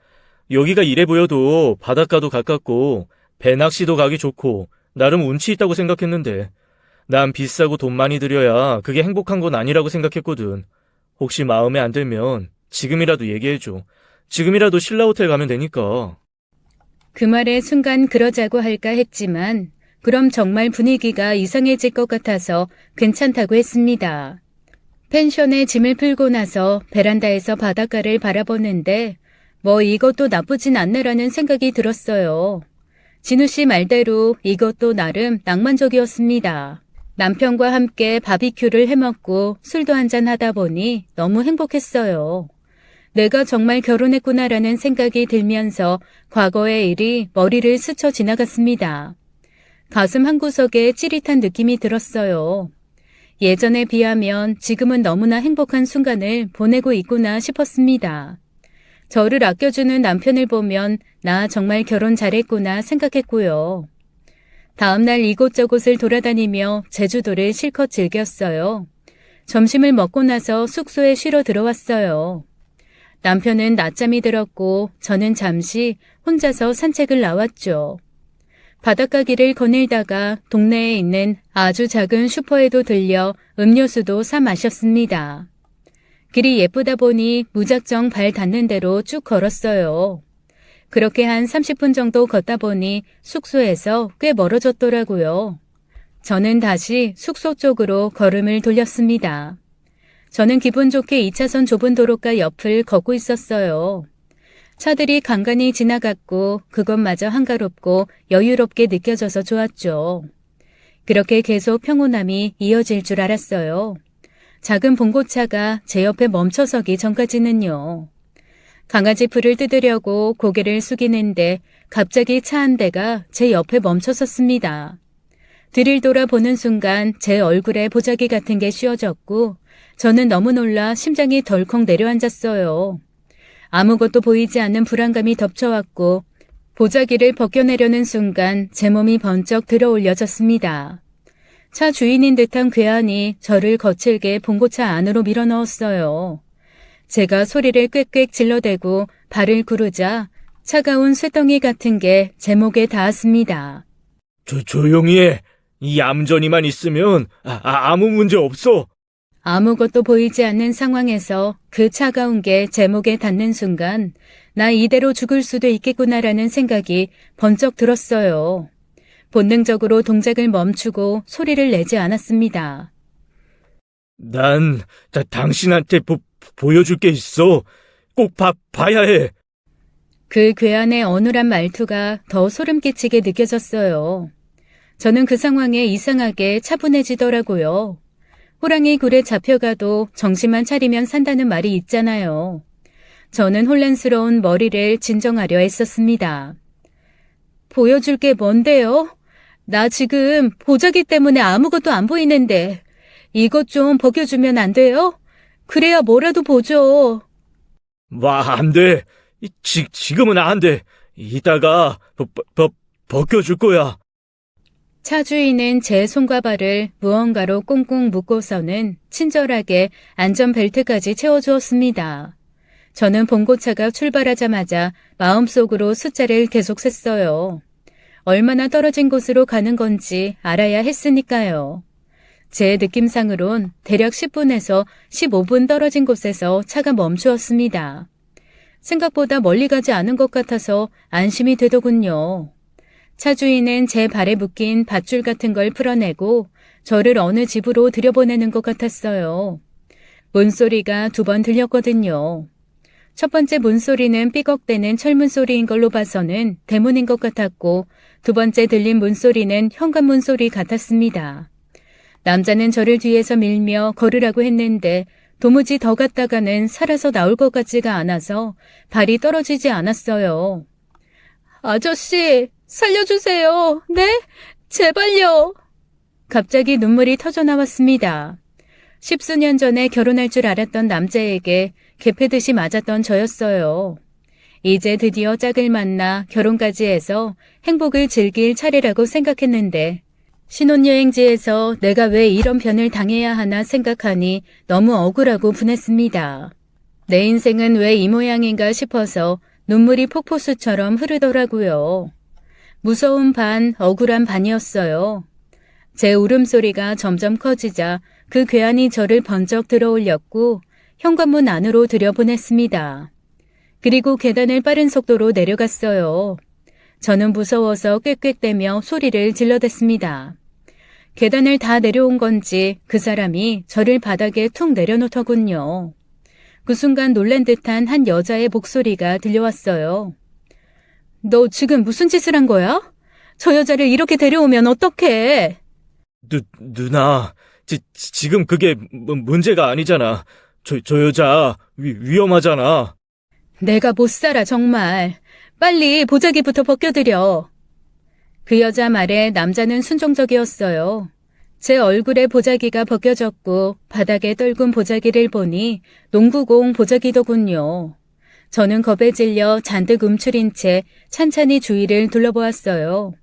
여기가 이래 보여도 바닷가도 가깝고 배낚시도 가기 좋고 나름 운치 있다고 생각했는데 난 비싸고 돈 많이 들여야 그게 행복한 건 아니라고 생각했거든. 혹시 마음에 안 들면 지금이라도 얘기해줘. 지금이라도 신라호텔 가면 되니까. 그 말에 순간 그러자고 할까 했지만 그럼 정말 분위기가 이상해질 것 같아서 괜찮다고 했습니다. 펜션에 짐을 풀고 나서 베란다에서 바닷가를 바라보는데 뭐 이것도 나쁘진 않네라는 생각이 들었어요. 진우 씨 말대로 이것도 나름 낭만적이었습니다. 남편과 함께 바비큐를 해먹고 술도 한잔 하다 보니 너무 행복했어요. 내가 정말 결혼했구나라는 생각이 들면서 과거의 일이 머리를 스쳐 지나갔습니다. 가슴 한구석에 찌릿한 느낌이 들었어요. 예전에 비하면 지금은 너무나 행복한 순간을 보내고 있구나 싶었습니다. 저를 아껴주는 남편을 보면 나 정말 결혼 잘했구나 생각했고요. 다음날 이곳저곳을 돌아다니며 제주도를 실컷 즐겼어요. 점심을 먹고 나서 숙소에 쉬러 들어왔어요. 남편은 낮잠이 들었고 저는 잠시 혼자서 산책을 나왔죠. 바닷가 길을 거닐다가 동네에 있는 아주 작은 슈퍼에도 들려 음료수도 사 마셨습니다. 길이 예쁘다 보니 무작정 발 닿는 대로 쭉 걸었어요. 그렇게 한 30분 정도 걷다 보니 숙소에서 꽤 멀어졌더라고요. 저는 다시 숙소 쪽으로 걸음을 돌렸습니다. 저는 기분 좋게 2차선 좁은 도로가 옆을 걷고 있었어요. 차들이 간간히 지나갔고 그것마저 한가롭고 여유롭게 느껴져서 좋았죠. 그렇게 계속 평온함이 이어질 줄 알았어요. 작은 봉고차가 제 옆에 멈춰서기 전까지는요. 강아지 풀을 뜯으려고 고개를 숙이는데 갑자기 차 한 대가 제 옆에 멈춰섰습니다. 뒤를 돌아보는 순간 제 얼굴에 보자기 같은 게 씌워졌고 저는 너무 놀라 심장이 덜컥 내려앉았어요. 아무것도 보이지 않는 불안감이 덮쳐왔고 보자기를 벗겨내려는 순간 제 몸이 번쩍 들어올려졌습니다. 차 주인인 듯한 괴한이 저를 거칠게 봉고차 안으로 밀어넣었어요. 제가 소리를 꽥꽥 질러대고 발을 구르자 차가운 쇠덩이 같은 게 제 목에 닿았습니다. 조용히 해. 이 얌전히만 있으면 아무 문제 없어. 아무것도 보이지 않는 상황에서 그 차가운 게 제 목에 닿는 순간 나 이대로 죽을 수도 있겠구나라는 생각이 번쩍 들었어요. 본능적으로 동작을 멈추고 소리를 내지 않았습니다. 난 당신한테 보여줄 게 있어. 꼭 봐야 해. 그 괴한의 어눌한 말투가 더 소름 끼치게 느껴졌어요. 저는 그 상황에 이상하게 차분해지더라고요. 호랑이 굴에 잡혀가도 정신만 차리면 산다는 말이 있잖아요. 저는 혼란스러운 머리를 진정하려 애썼습니다. 보여줄 게 뭔데요? 나 지금 보자기 때문에 아무것도 안 보이는데 이것 좀 벗겨주면 안 돼요? 그래야 뭐라도 보죠. 안 돼. 지금은 안 돼. 이따가 벗겨줄 거야. 차 주인은 제 손과 발을 무언가로 꽁꽁 묶고서는 친절하게 안전벨트까지 채워주었습니다. 저는 봉고차가 출발하자마자 마음속으로 숫자를 계속 셌어요. 얼마나 떨어진 곳으로 가는 건지 알아야 했으니까요. 제 느낌상으론 대략 10분에서 15분 떨어진 곳에서 차가 멈추었습니다. 생각보다 멀리 가지 않은 것 같아서 안심이 되더군요. 차 주인은 제 발에 묶인 밧줄 같은 걸 풀어내고 저를 어느 집으로 들여보내는 것 같았어요. 문소리가 2번 들렸거든요. 첫 번째 문소리는 삐걱대는 철문소리인 걸로 봐서는 대문인 것 같았고 2번째 들린 문소리는 현관문 소리 같았습니다. 남자는 저를 뒤에서 밀며 걸으라고 했는데 도무지 더 갔다가는 살아서 나올 것 같지가 않아서 발이 떨어지지 않았어요. 아저씨, 살려주세요. 네? 제발요. 갑자기 눈물이 터져나왔습니다. 10수년 전에 결혼할 줄 알았던 남자에게 개패듯이 맞았던 저였어요. 이제 드디어 짝을 만나 결혼까지 해서 행복을 즐길 차례라고 생각했는데 신혼여행지에서 내가 왜 이런 변을 당해야 하나 생각하니 너무 억울하고 분했습니다. 내 인생은 왜 이 모양인가 싶어서 눈물이 폭포수처럼 흐르더라고요. 무서운 반, 억울한 반이었어요. 제 울음소리가 점점 커지자 그 괴한이 저를 번쩍 들어올렸고 현관문 안으로 들여보냈습니다. 그리고 계단을 빠른 속도로 내려갔어요. 저는 무서워서 꽥꽥대며 소리를 질러댔습니다. 계단을 다 내려온 건지 그 사람이 저를 바닥에 툭 내려놓더군요. 그 순간 놀란 듯한 한 여자의 목소리가 들려왔어요. 너 지금 무슨 짓을 한 거야? 저 여자를 이렇게 데려오면 어떡해? 누나, 지금 그게 문제가 아니잖아. 저 여자 위험하잖아. 내가 못 살아 정말. 빨리 보자기부터 벗겨드려. 그 여자 말에 남자는 순종적이었어요. 제 얼굴에 보자기가 벗겨졌고 바닥에 떨군 보자기를 보니 농구공 보자기더군요. 저는 겁에 질려 잔뜩 움츠린 채 찬찬히 주위를 둘러보았어요.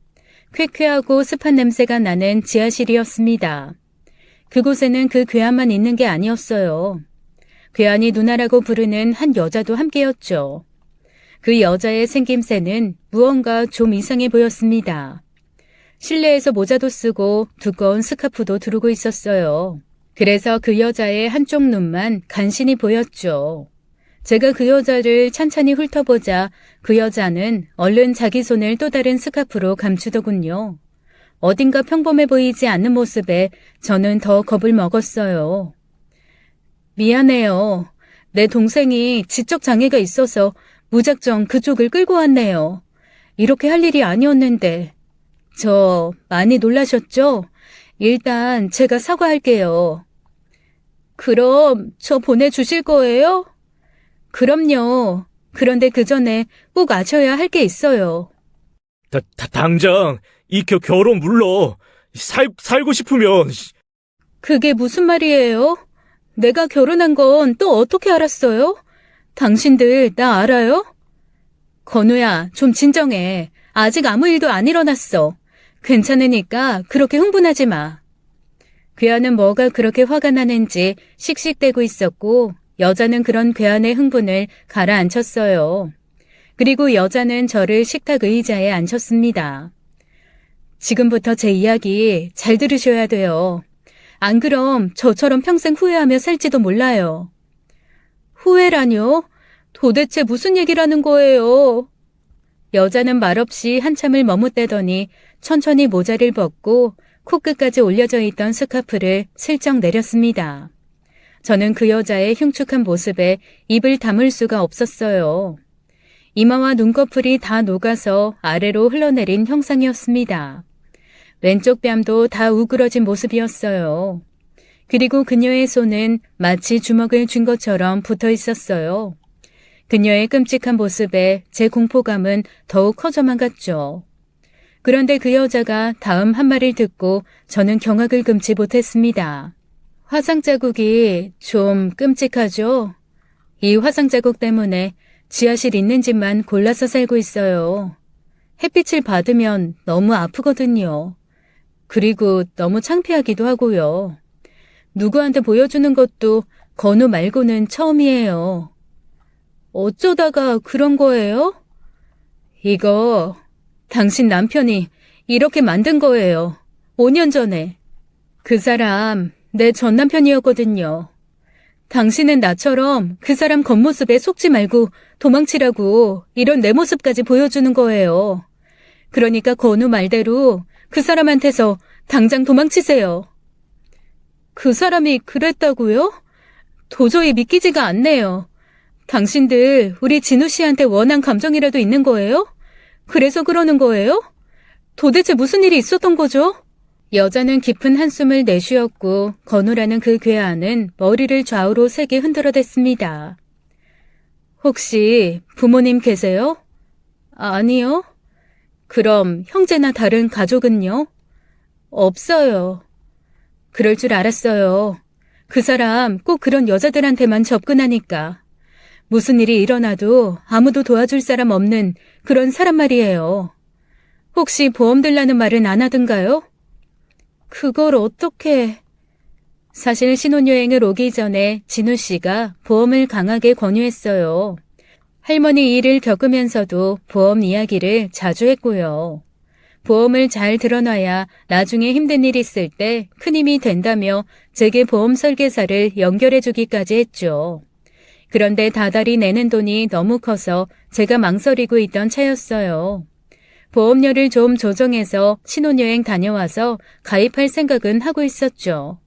쾌쾌하고 습한 냄새가 나는 지하실이었습니다. 그곳에는 그 괴한만 있는 게 아니었어요. 괴한이 누나라고 부르는 한 여자도 함께였죠. 그 여자의 생김새는 무언가 좀 이상해 보였습니다. 실내에서 모자도 쓰고 두꺼운 스카프도 두르고 있었어요. 그래서 그 여자의 한쪽 눈만 간신히 보였죠. 제가 그 여자를 찬찬히 훑어보자 그 여자는 얼른 자기 손을 또 다른 스카프로 감추더군요. 어딘가 평범해 보이지 않는 모습에 저는 더 겁을 먹었어요. 미안해요. 내 동생이 지적 장애가 있어서 무작정 그쪽을 끌고 왔네요. 이렇게 할 일이 아니었는데. 저 많이 놀라셨죠? 일단 제가 사과할게요. 그럼 저 보내주실 거예요? 그럼요. 그런데 그 전에 꼭 아셔야 할 게 있어요. 당장 이 결혼 물러. 살고 싶으면. 그게 무슨 말이에요? 내가 결혼한 건 또 어떻게 알았어요? 당신들 나 알아요? 건우야, 좀 진정해. 아직 아무 일도 안 일어났어. 괜찮으니까 그렇게 흥분하지 마. 괴한은 뭐가 그렇게 화가 나는지 씩씩대고 있었고 여자는 그런 괴한의 흥분을 가라앉혔어요. 그리고 여자는 저를 식탁 의자에 앉혔습니다. 지금부터 제 이야기 잘 들으셔야 돼요. 안 그럼 저처럼 평생 후회하며 살지도 몰라요. 후회라뇨? 도대체 무슨 얘기라는 거예요? 여자는 말없이 한참을 머뭇대더니 천천히 모자를 벗고 코끝까지 올려져 있던 스카프를 슬쩍 내렸습니다. 저는 그 여자의 흉측한 모습에 입을 다물 수가 없었어요. 이마와 눈꺼풀이 다 녹아서 아래로 흘러내린 형상이었습니다. 왼쪽 뺨도 다 우그러진 모습이었어요. 그리고 그녀의 손은 마치 주먹을 쥔 것처럼 붙어 있었어요. 그녀의 끔찍한 모습에 제 공포감은 더욱 커져만 갔죠. 그런데 그 여자가 다음 한 말을 듣고 저는 경악을 금치 못했습니다. 화상 자국이 좀 끔찍하죠? 이 화상 자국 때문에 지하실 있는 집만 골라서 살고 있어요. 햇빛을 받으면 너무 아프거든요. 그리고 너무 창피하기도 하고요. 누구한테 보여주는 것도 건우 말고는 처음이에요. 어쩌다가 그런 거예요? 이거 당신 남편이 이렇게 만든 거예요. 5년 전에. 그 사람 내 전 남편이었거든요. 당신은 나처럼 그 사람 겉모습에 속지 말고 도망치라고 이런 내 모습까지 보여주는 거예요. 그러니까 건우 말대로 그 사람한테서 당장 도망치세요. 그 사람이 그랬다고요? 도저히 믿기지가 않네요. 당신들 우리 진우 씨한테 원한 감정이라도 있는 거예요? 그래서 그러는 거예요? 도대체 무슨 일이 있었던 거죠? 여자는 깊은 한숨을 내쉬었고 건우라는 그 괴한은 머리를 좌우로 세게 흔들어댔습니다. 혹시 부모님 계세요? 아니요. 그럼 형제나 다른 가족은요? 없어요. 그럴 줄 알았어요. 그 사람 꼭 그런 여자들한테만 접근하니까. 무슨 일이 일어나도 아무도 도와줄 사람 없는 그런 사람 말이에요. 혹시 보험 들라는 말은 안 하던가요? 그걸 어떻게... 사실 신혼여행을 오기 전에 진우 씨가 보험을 강하게 권유했어요. 할머니 일을 겪으면서도 보험 이야기를 자주 했고요. 보험을 잘 들어놔야 나중에 힘든 일 있을 때 큰 힘이 된다며 제게 보험 설계사를 연결해주기까지 했죠. 그런데 다달이 내는 돈이 너무 커서 제가 망설이고 있던 차였어요. 보험료를 좀 조정해서 신혼여행 다녀와서 가입할 생각은 하고 있었죠.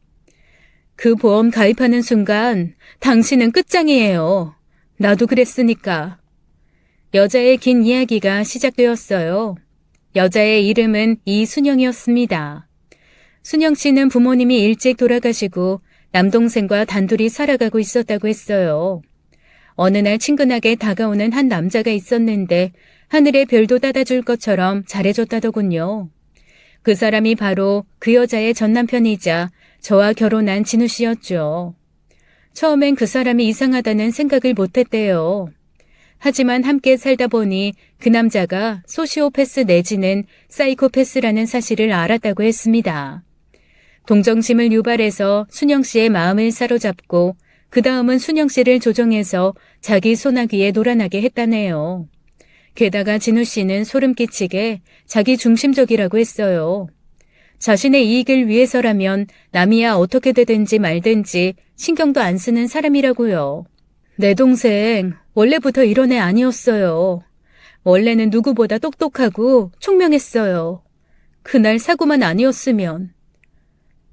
그 보험 가입하는 순간 당신은 끝장이에요. 나도 그랬으니까. 여자의 긴 이야기가 시작되었어요. 여자의 이름은 이순영이었습니다. 순영 씨는 부모님이 일찍 돌아가시고 남동생과 단둘이 살아가고 있었다고 했어요. 어느 날 친근하게 다가오는 한 남자가 있었는데 하늘의 별도 따다줄 것처럼 잘해줬다더군요. 그 사람이 바로 그 여자의 전 남편이자 저와 결혼한 진우 씨였죠. 처음엔 그 사람이 이상하다는 생각을 못했대요. 하지만 함께 살다 보니 그 남자가 소시오패스 내지는 사이코패스라는 사실을 알았다고 했습니다. 동정심을 유발해서 순영 씨의 마음을 사로잡고 그 다음은 순영 씨를 조종해서 자기 소나기에 놀아나게 했다네요. 게다가 진우 씨는 소름 끼치게 자기 중심적이라고 했어요. 자신의 이익을 위해서라면 남이야 어떻게 되든지 말든지 신경도 안 쓰는 사람이라고요. 내 동생 원래부터 이런 애 아니었어요. 원래는 누구보다 똑똑하고 총명했어요. 그날 사고만 아니었으면.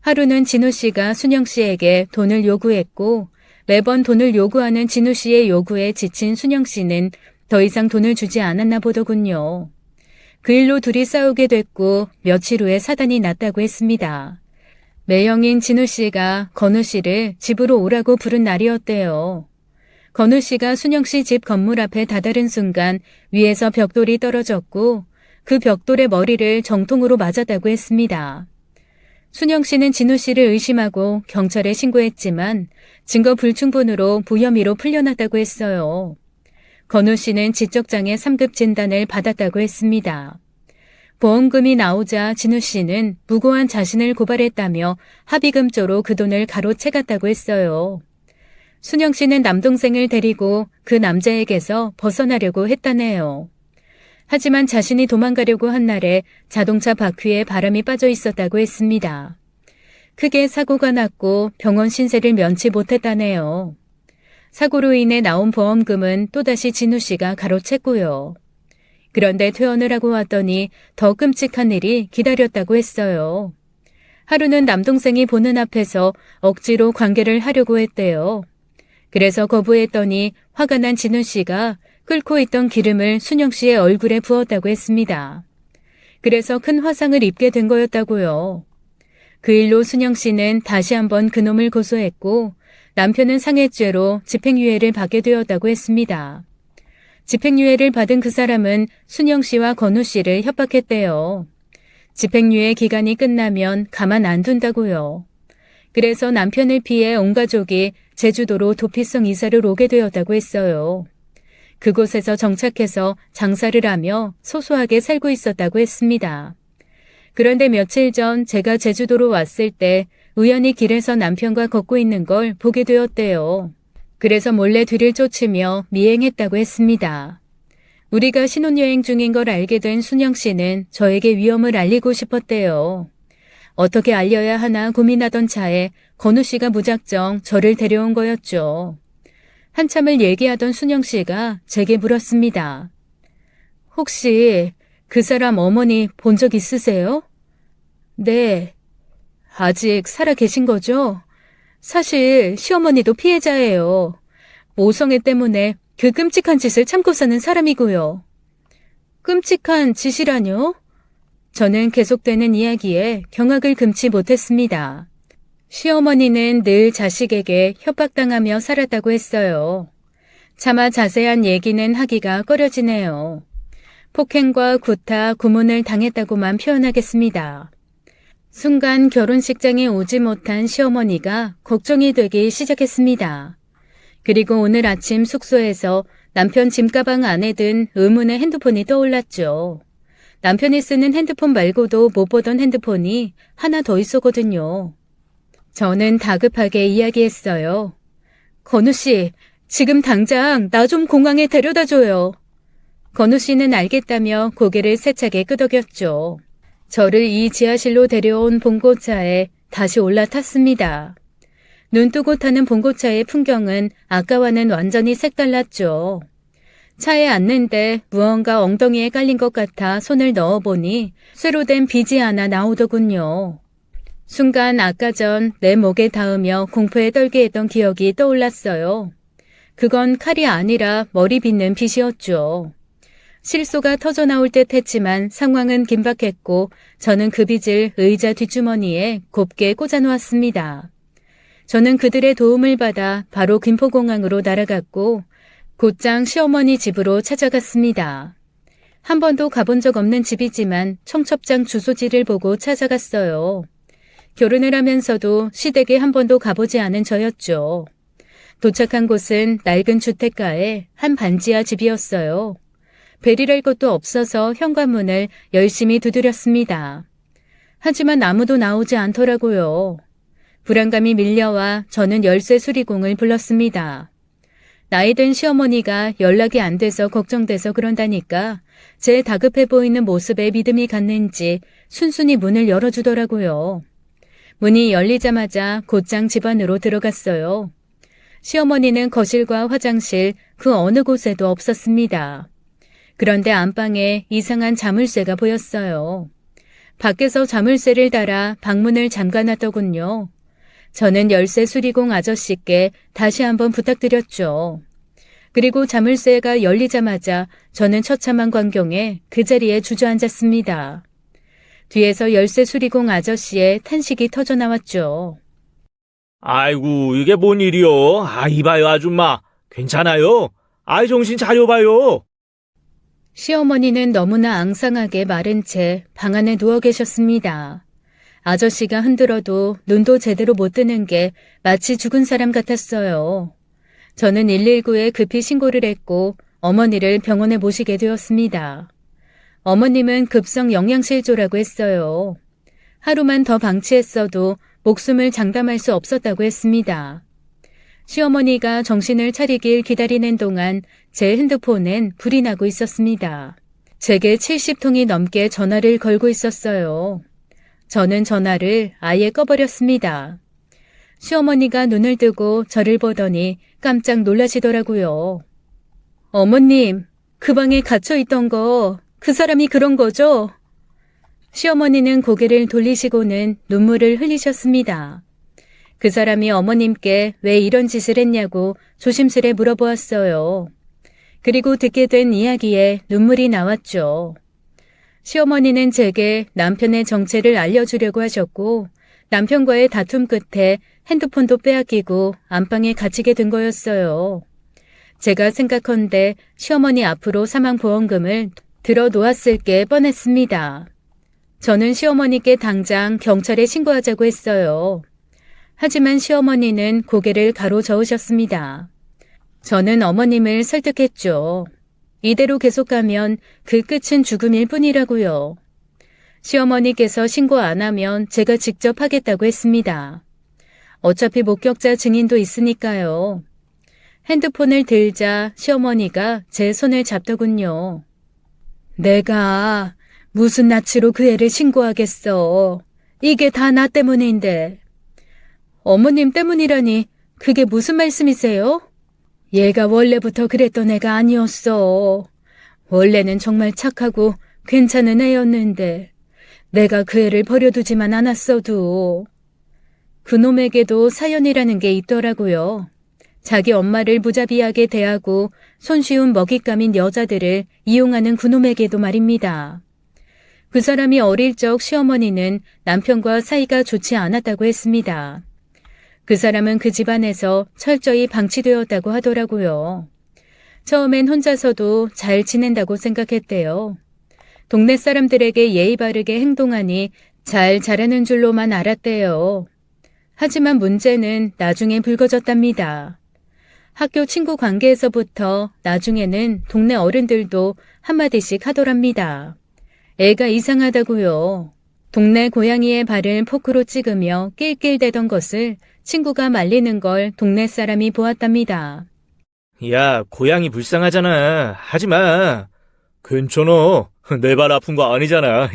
하루는 진우 씨가 순영 씨에게 돈을 요구했고 매번 돈을 요구하는 진우 씨의 요구에 지친 순영 씨는 더 이상 돈을 주지 않았나 보더군요. 그 일로 둘이 싸우게 됐고 며칠 후에 사단이 났다고 했습니다. 매형인 진우 씨가 건우 씨를 집으로 오라고 부른 날이었대요. 건우 씨가 순영 씨 집 건물 앞에 다다른 순간 위에서 벽돌이 떨어졌고 그 벽돌의 머리를 정통으로 맞았다고 했습니다. 순영 씨는 진우 씨를 의심하고 경찰에 신고했지만 증거 불충분으로 무혐의로 풀려났다고 했어요. 건우 씨는 지적장애 3급 진단을 받았다고 했습니다. 보험금이 나오자 진우 씨는 무고한 자신을 고발했다며 합의금조로 그 돈을 가로채갔다고 했어요. 순영 씨는 남동생을 데리고 그 남자에게서 벗어나려고 했다네요. 하지만 자신이 도망가려고 한 날에 자동차 바퀴에 바람이 빠져 있었다고 했습니다. 크게 사고가 났고 병원 신세를 면치 못했다네요. 사고로 인해 나온 보험금은 또다시 진우 씨가 가로챘고요. 그런데 퇴원을 하고 왔더니 더 끔찍한 일이 기다렸다고 했어요. 하루는 남동생이 보는 앞에서 억지로 관계를 하려고 했대요. 그래서 거부했더니 화가 난 진우 씨가 끓고 있던 기름을 순영 씨의 얼굴에 부었다고 했습니다. 그래서 큰 화상을 입게 된 거였다고요. 그 일로 순영 씨는 다시 한번 그놈을 고소했고 남편은 상해죄로 집행유예를 받게 되었다고 했습니다. 집행유예를 받은 그 사람은 순영 씨와 건우 씨를 협박했대요. 집행유예 기간이 끝나면 가만 안 둔다고요. 그래서 남편을 피해 온 가족이 제주도로 도피성 이사를 오게 되었다고 했어요. 그곳에서 정착해서 장사를 하며 소소하게 살고 있었다고 했습니다. 그런데 며칠 전 제가 제주도로 왔을 때 우연히 길에서 남편과 걷고 있는 걸 보게 되었대요. 그래서 몰래 뒤를 쫓으며 미행했다고 했습니다. 우리가 신혼여행 중인 걸 알게 된 순영 씨는 저에게 위험을 알리고 싶었대요. 어떻게 알려야 하나 고민하던 차에 건우 씨가 무작정 저를 데려온 거였죠. 한참을 얘기하던 순영 씨가 제게 물었습니다. 혹시 그 사람 어머니 본 적 있으세요? 네. 아직 살아 계신 거죠? 사실 시어머니도 피해자예요. 모성애 때문에 그 끔찍한 짓을 참고 사는 사람이고요. 끔찍한 짓이라뇨? 저는 계속되는 이야기에 경악을 금치 못했습니다. 시어머니는 늘 자식에게 협박당하며 살았다고 했어요. 차마 자세한 얘기는 하기가 꺼려지네요. 폭행과 구타, 고문을 당했다고만 표현하겠습니다. 순간 결혼식장에 오지 못한 시어머니가 걱정이 되기 시작했습니다. 그리고 오늘 아침 숙소에서 남편 짐가방 안에 든 의문의 핸드폰이 떠올랐죠. 남편이 쓰는 핸드폰 말고도 못 보던 핸드폰이 하나 더 있었거든요. 저는 다급하게 이야기했어요. 건우 씨, 지금 당장 나 좀 공항에 데려다 줘요. 건우 씨는 알겠다며 고개를 세차게 끄덕였죠. 저를 이 지하실로 데려온 봉고차에 다시 올라탔습니다. 눈뜨고 타는 봉고차의 풍경은 아까와는 완전히 색달랐죠. 차에 앉는데 무언가 엉덩이에 깔린 것 같아 손을 넣어보니 쇠로 된 비지 하나 나오더군요. 순간 아까 전 내 목에 닿으며 공포에 떨게 했던 기억이 떠올랐어요. 그건 칼이 아니라 머리 빗는 빗이었죠. 실소가 터져나올 듯 했지만 상황은 긴박했고 저는 그 빗을 의자 뒷주머니에 곱게 꽂아놓았습니다. 저는 그들의 도움을 받아 바로 김포공항으로 날아갔고 곧장 시어머니 집으로 찾아갔습니다. 한 번도 가본 적 없는 집이지만 청첩장 주소지를 보고 찾아갔어요. 결혼을 하면서도 시댁에 한 번도 가보지 않은 저였죠. 도착한 곳은 낡은 주택가의 한 반지하 집이었어요. 벨이랄 것도 없어서 현관문을 열심히 두드렸습니다. 하지만 아무도 나오지 않더라고요. 불안감이 밀려와 저는 열쇠 수리공을 불렀습니다. 나이 든 시어머니가 연락이 안 돼서 걱정돼서 그런다니까 제 다급해 보이는 모습에 믿음이 갔는지 순순히 문을 열어주더라고요. 문이 열리자마자 곧장 집 안으로 들어갔어요. 시어머니는 거실과 화장실 그 어느 곳에도 없었습니다. 그런데 안방에 이상한 자물쇠가 보였어요. 밖에서 자물쇠를 달아 방문을 잠가놨더군요. 저는 열쇠 수리공 아저씨께 다시 한번 부탁드렸죠. 그리고 자물쇠가 열리자마자 저는 처참한 광경에 그 자리에 주저앉았습니다. 뒤에서 열쇠 수리공 아저씨의 탄식이 터져나왔죠. 아이고, 이게 뭔 일이요? 이봐요, 아줌마. 괜찮아요? 정신 차려봐요. 시어머니는 너무나 앙상하게 마른 채 방 안에 누워 계셨습니다. 아저씨가 흔들어도 눈도 제대로 못 뜨는 게 마치 죽은 사람 같았어요. 저는 119에 급히 신고를 했고 어머니를 병원에 모시게 되었습니다. 어머님은 급성 영양실조라고 했어요. 하루만 더 방치했어도 목숨을 장담할 수 없었다고 했습니다. 시어머니가 정신을 차리길 기다리는 동안 제 핸드폰엔 불이 나고 있었습니다. 제게 70통이 넘게 전화를 걸고 있었어요. 저는 전화를 아예 꺼버렸습니다. 시어머니가 눈을 뜨고 저를 보더니 깜짝 놀라시더라고요. 어머님, 그 방에 갇혀있던 거 그 사람이 그런 거죠? 시어머니는 고개를 돌리시고는 눈물을 흘리셨습니다. 그 사람이 어머님께 왜 이런 짓을 했냐고 조심스레 물어보았어요. 그리고 듣게 된 이야기에 눈물이 나왔죠. 시어머니는 제게 남편의 정체를 알려주려고 하셨고 남편과의 다툼 끝에 핸드폰도 빼앗기고 안방에 갇히게 된 거였어요. 제가 생각컨대 시어머니 앞으로 사망보험금을 들어놓았을 게 뻔했습니다. 저는 시어머니께 당장 경찰에 신고하자고 했어요. 하지만 시어머니는 고개를 가로저으셨습니다. 저는 어머님을 설득했죠. 이대로 계속 가면 그 끝은 죽음일 뿐이라고요. 시어머니께서 신고 안 하면 제가 직접 하겠다고 했습니다. 어차피 목격자 증인도 있으니까요. 핸드폰을 들자 시어머니가 제 손을 잡더군요. 내가 무슨 낯으로 그 애를 신고하겠어. 이게 다 나 때문인데. 어머님 때문이라니 그게 무슨 말씀이세요? 얘가 원래부터 그랬던 애가 아니었어. 원래는 정말 착하고 괜찮은 애였는데 내가 그 애를 버려두지만 않았어도. 그놈에게도 사연이라는 게 있더라고요. 자기 엄마를 무자비하게 대하고 손쉬운 먹잇감인 여자들을 이용하는 그놈에게도 말입니다. 그 사람이 어릴 적 시어머니는 남편과 사이가 좋지 않았다고 했습니다. 그 사람은 그 집안에서 철저히 방치되었다고 하더라고요. 처음엔 혼자서도 잘 지낸다고 생각했대요. 동네 사람들에게 예의 바르게 행동하니 잘 자라는 줄로만 알았대요. 하지만 문제는 나중에 불거졌답니다. 학교 친구 관계에서부터 나중에는 동네 어른들도 한마디씩 하더랍니다. 애가 이상하다고요. 동네 고양이의 발을 포크로 찍으며 낄낄대던 것을 친구가 말리는 걸 동네 사람이 보았답니다. 야, 고양이 불쌍하잖아. 하지마. 괜찮아. 내 발 아픈 거 아니잖아.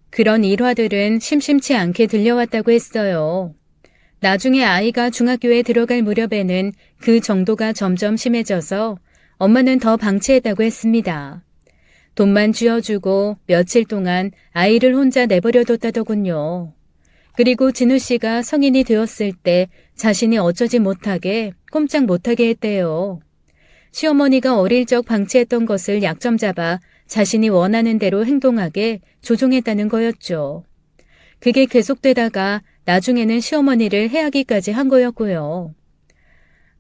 그런 일화들은 심심치 않게 들려왔다고 했어요. 나중에 아이가 중학교에 들어갈 무렵에는 그 정도가 점점 심해져서 엄마는 더 방치했다고 했습니다. 돈만 쥐어주고 며칠 동안 아이를 혼자 내버려뒀다더군요. 그리고 진우 씨가 성인이 되었을 때 자신이 어쩌지 못하게 꼼짝 못하게 했대요. 시어머니가 어릴 적 방치했던 것을 약점 잡아 자신이 원하는 대로 행동하게 조종했다는 거였죠. 그게 계속되다가 나중에는 시어머니를 해하기까지 한 거였고요.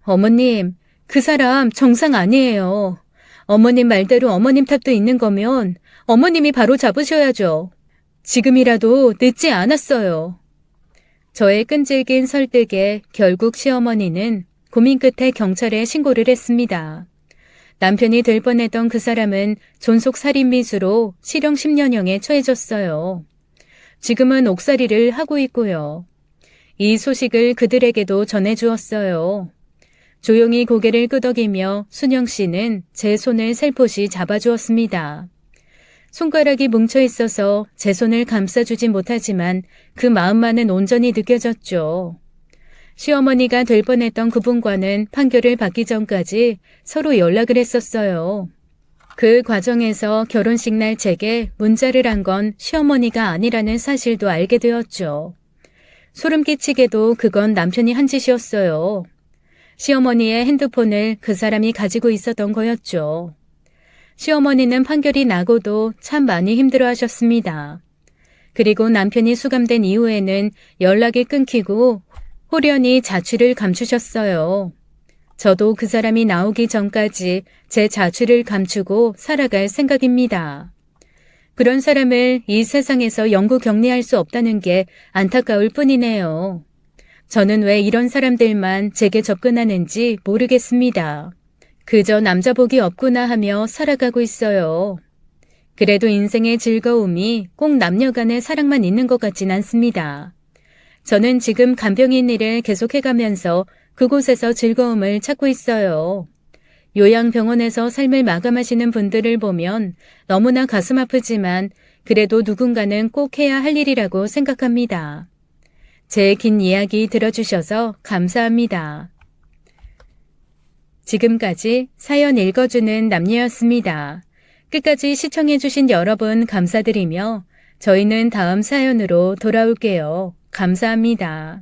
어머님, 그 사람 정상 아니에요. 어머님 말대로 어머님 탓도 있는 거면 어머님이 바로 잡으셔야죠. 지금이라도 늦지 않았어요. 저의 끈질긴 설득에 결국 시어머니는 고민 끝에 경찰에 신고를 했습니다. 남편이 될 뻔했던 그 사람은 존속살인미수로 실형 10년형에 처해졌어요. 지금은 옥살이를 하고 있고요. 이 소식을 그들에게도 전해주었어요. 조용히 고개를 끄덕이며 순영 씨는 제 손을 살포시 잡아주었습니다. 손가락이 뭉쳐 있어서 제 손을 감싸주지 못하지만 그 마음만은 온전히 느껴졌죠. 시어머니가 될 뻔했던 그분과는 판결을 받기 전까지 서로 연락을 했었어요. 그 과정에서 결혼식 날 제게 문자를 한 건 시어머니가 아니라는 사실도 알게 되었죠. 소름 끼치게도 그건 남편이 한 짓이었어요. 시어머니의 핸드폰을 그 사람이 가지고 있었던 거였죠. 시어머니는 판결이 나고도 참 많이 힘들어하셨습니다. 그리고 남편이 수감된 이후에는 연락이 끊기고 호련히 자취를 감추셨어요. 저도 그 사람이 나오기 전까지 제 자취를 감추고 살아갈 생각입니다. 그런 사람을 이 세상에서 영구 격리할 수 없다는 게 안타까울 뿐이네요. 저는 왜 이런 사람들만 제게 접근하는지 모르겠습니다. 그저 남자복이 없구나 하며 살아가고 있어요. 그래도 인생의 즐거움이 꼭 남녀 간의 사랑만 있는 것 같진 않습니다. 저는 지금 간병인 일을 계속해가면서 그곳에서 즐거움을 찾고 있어요. 요양병원에서 삶을 마감하시는 분들을 보면 너무나 가슴 아프지만 그래도 누군가는 꼭 해야 할 일이라고 생각합니다. 제 긴 이야기 들어주셔서 감사합니다. 지금까지 사연 읽어주는 남녀였습니다. 끝까지 시청해주신 여러분 감사드리며 저희는 다음 사연으로 돌아올게요. 감사합니다.